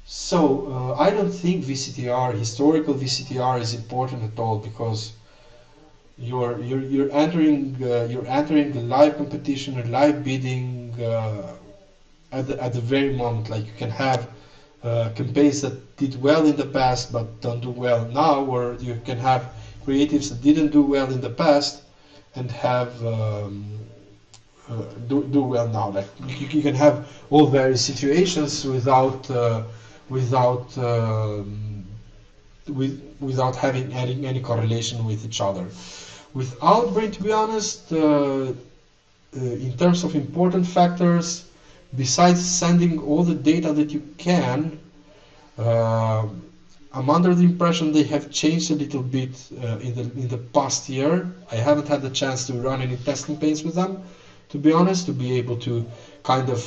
So I don't think historical VCTR is important at all, because you're entering a live competition, a live bidding at the very moment. Like you can have campaigns that did well in the past but don't do well now, or you can have creatives that didn't do well in the past and have do well now. Like you can have all various situations without having any correlation with each other. With Outbrain, to be honest, in terms of important factors, besides sending all the data that you can, I'm under the impression they have changed a little bit in the past year. I haven't had the chance to run any testing campaigns with them, to be honest, to be able to kind of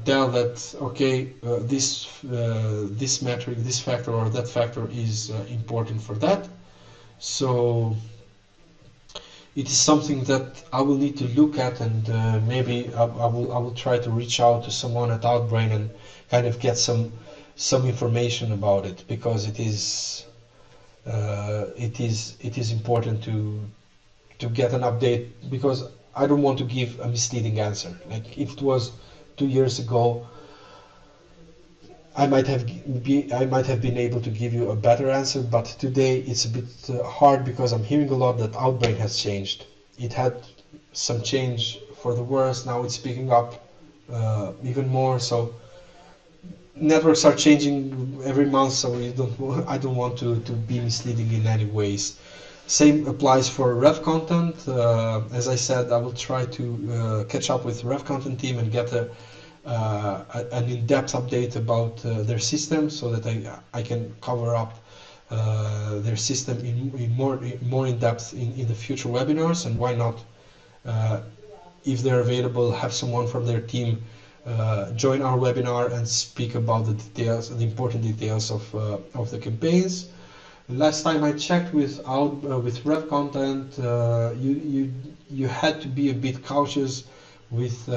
tell that, okay, this metric, this factor or that factor is important for that. So it is something that I will need to look at, and maybe I will try to reach out to someone at Outbrain and kind of get some information about it, because it is important to get an update, because I don't want to give a misleading answer. Like if it was 2 years ago, I might have been able to give you a better answer, but today it's a bit hard, because I'm hearing a lot that Outbrain has changed. It had some change for the worse. Now it's picking up even more. So networks are changing every month, so I don't want to be misleading in any ways. Same applies for ref content. As I said, I will try to catch up with ref content team and get an in-depth update about their system, so that I can cover up their system in more in depth in the future webinars. And why not, if they're available, have someone from their team join our webinar and speak about the details, the important details of the campaigns. Last time I checked with ref content, you had to be a bit cautious with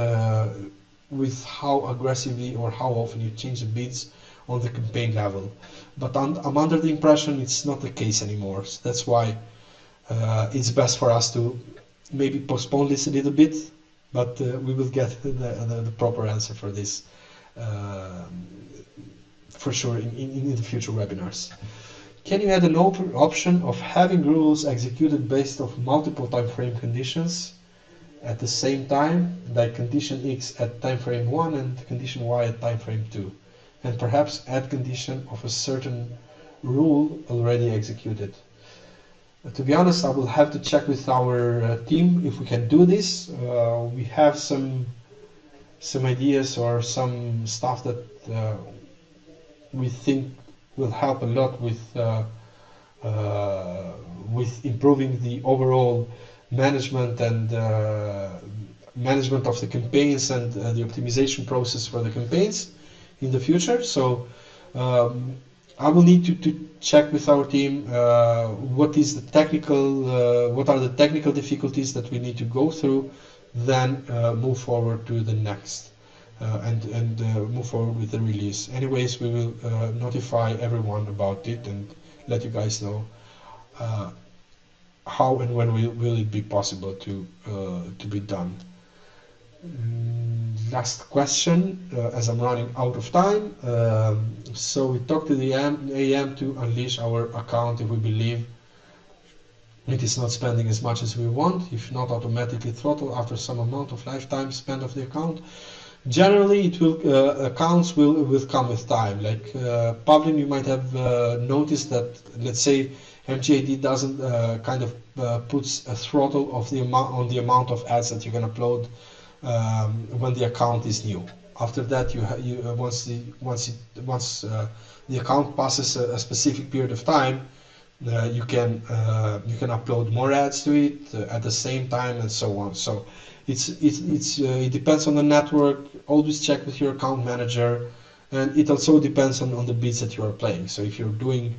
how aggressively or how often you change the bids on the campaign level. But I'm under the impression it's not the case anymore. So that's why it's best for us to maybe postpone this a little bit, but we will get the proper answer for this for sure in the future webinars. Can you add an option of having rules executed based off multiple time frame conditions at the same time, like condition X at time frame 1 and condition Y at time frame 2, and perhaps add condition of a certain rule already executed? To be honest, I will have to check with our team if we can do this. We have some ideas or some stuff that we think will help a lot with improving the overall management and management of the campaigns and the optimization process for the campaigns in the future. So I will need to check with our team what is the what are the technical difficulties that we need to go through, then move forward to the next and move forward with the release. Anyways, we will notify everyone about it and let you guys know uh, how and when will it be possible to be done. Last question, as I'm running out of time. So we talked to the AM to unleash our account if we believe it is not spending as much as we want, if not automatically throttle after some amount of lifetime spend of the account. Generally, it will accounts will come with time. Like Pavlin, you might have noticed that, let's say, MGAD doesn't kind of puts a throttle of the amount on the amount of ads that you can upload when the account is new. After that, once the account passes a specific period of time, you can upload more ads to it at the same time and so on. So it depends on the network. Always check with your account manager, and it also depends on the bids that you are playing. So if you're doing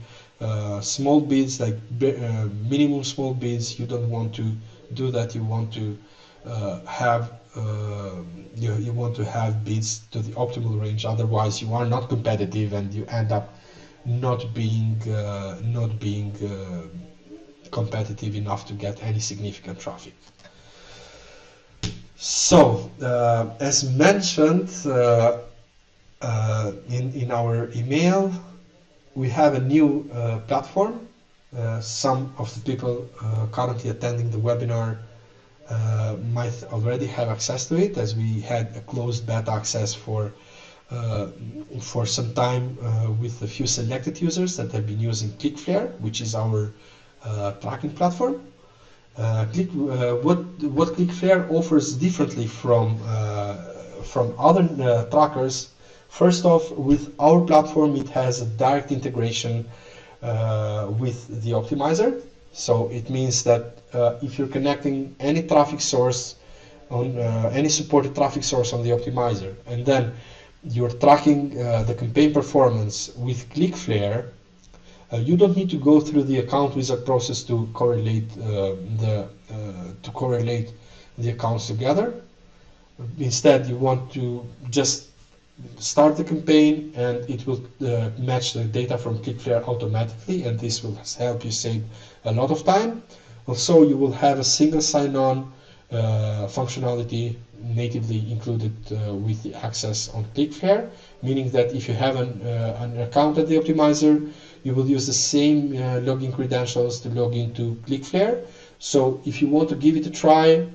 small bids, like minimum small bids, you don't want to do that. You want to have you want to have bids to the optimal range. Otherwise, you are not competitive, and you end up not being competitive enough to get any significant traffic. So, as mentioned in our email, we have a new platform. Some of the people currently attending the webinar might already have access to it, as we had a closed beta access for some time with a few selected users that have been using Clicklifter, which is our tracking platform. What Clicklifter offers differently from other trackers. First off, with our platform, it has a direct integration with the optimizer. So it means that if you're connecting any traffic source on any supported traffic source on the optimizer, and then you're tracking the campaign performance with Clicklifter, you don't need to go through the account wizard process to correlate the accounts together. Instead, you want to just start the campaign, and it will match the data from Clicklifter automatically, and this will help you save a lot of time. Also, you will have a single sign-on functionality natively included with the access on Clicklifter, meaning that if you have an account at the optimizer, you will use the same login credentials to log into Clicklifter. So if you want to give it a try,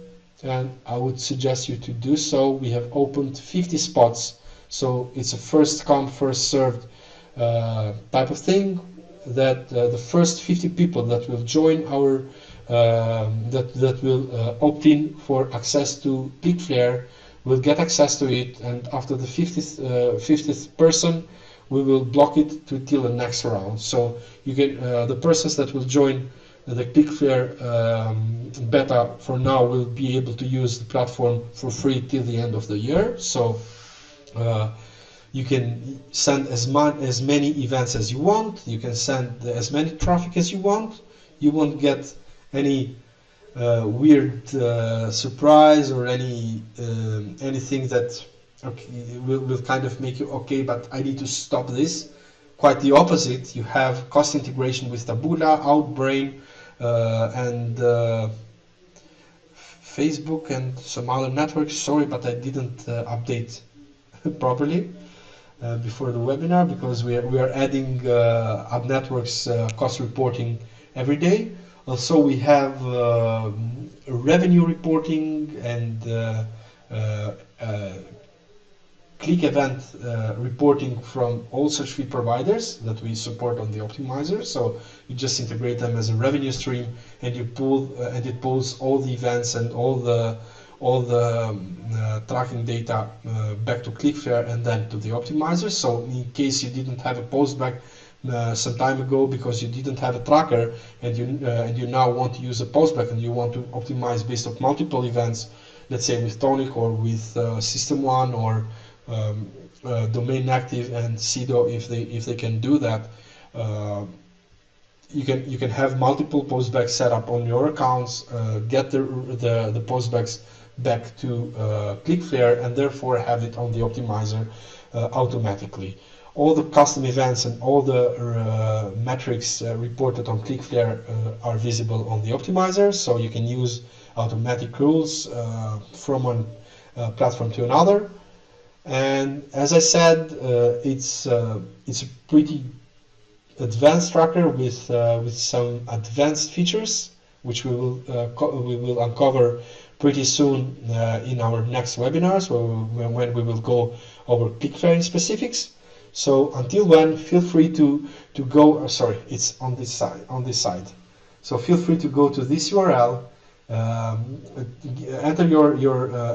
and I would suggest you to do so, we have opened 50 spots. So it's a first come, first served type of thing, that the first 50 people that will join our that will opt in for access to Clicklifter will get access to it, and after the 50th person, we will block it till the next round. So you get the persons that will join the Clicklifter beta for now will be able to use the platform for free till the end of the year. So you can send as many events as you want. You can send as many traffic as you want. You won't get any weird surprise or anything that will kind of make you okay, but I need to stop this. Quite the opposite. You have cost integration with Taboola, Outbrain, and Facebook and some other networks. Sorry, but I didn't update properly before the webinar, because we are adding ad networks cost reporting every day. Also, we have revenue reporting and click event reporting from all search feed providers that we support on the optimizer. So you just integrate them as a revenue stream, and you pull and it pulls all the events and all the tracking data back to Clicklifter and then to the optimizer. So in case you didn't have a post back some time ago because you didn't have a tracker, and you now want to use a postback and you want to optimize based on multiple events, let's say with Tonic or with System One or Domain Active and CDO, if they can do that, uh, you can have multiple postbacks set up on your accounts, get the postbacks back to Cloudflare, and therefore have it on the optimizer automatically. All the custom events and all the metrics reported on Cloudflare are visible on the optimizer, so you can use automatic rules from one platform to another. And as I said, it's a pretty advanced tracker with some advanced features, which we will uncover pretty soon in our next webinars, when we will go over Cloudflare specifics. So until when, feel free to go. Sorry, it's on this side. So feel free to go to this URL, enter your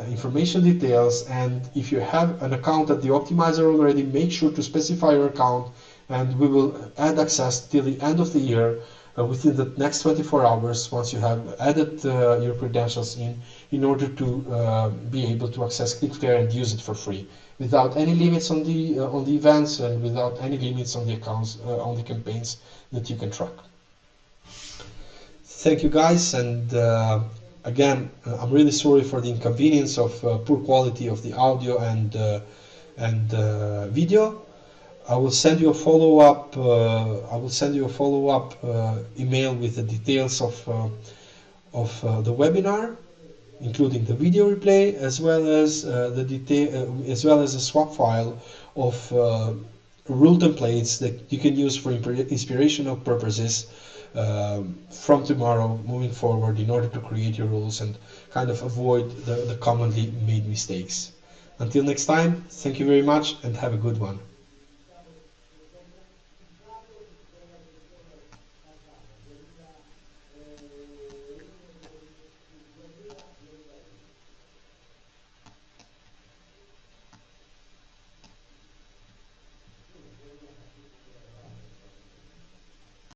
information details, and if you have an account at the optimizer already, make sure to specify your account, and we will add access till the end of the year, within the next 24 hours, once you have added your credentials in order to be able to access Cloudflare and use it for free, without any limits on the events, and without any limits on the accounts, on the campaigns that you can track. Thank you, guys, and again, I'm really sorry for the inconvenience of poor quality of the audio and video. I will send you a follow-up. Email with the details of the webinar, including the video replay, as well as a swap file of rule templates that you can use for inspirational purposes from tomorrow moving forward, in order to create your rules and kind of avoid the commonly made mistakes. Until next time, thank you very much and have a good one.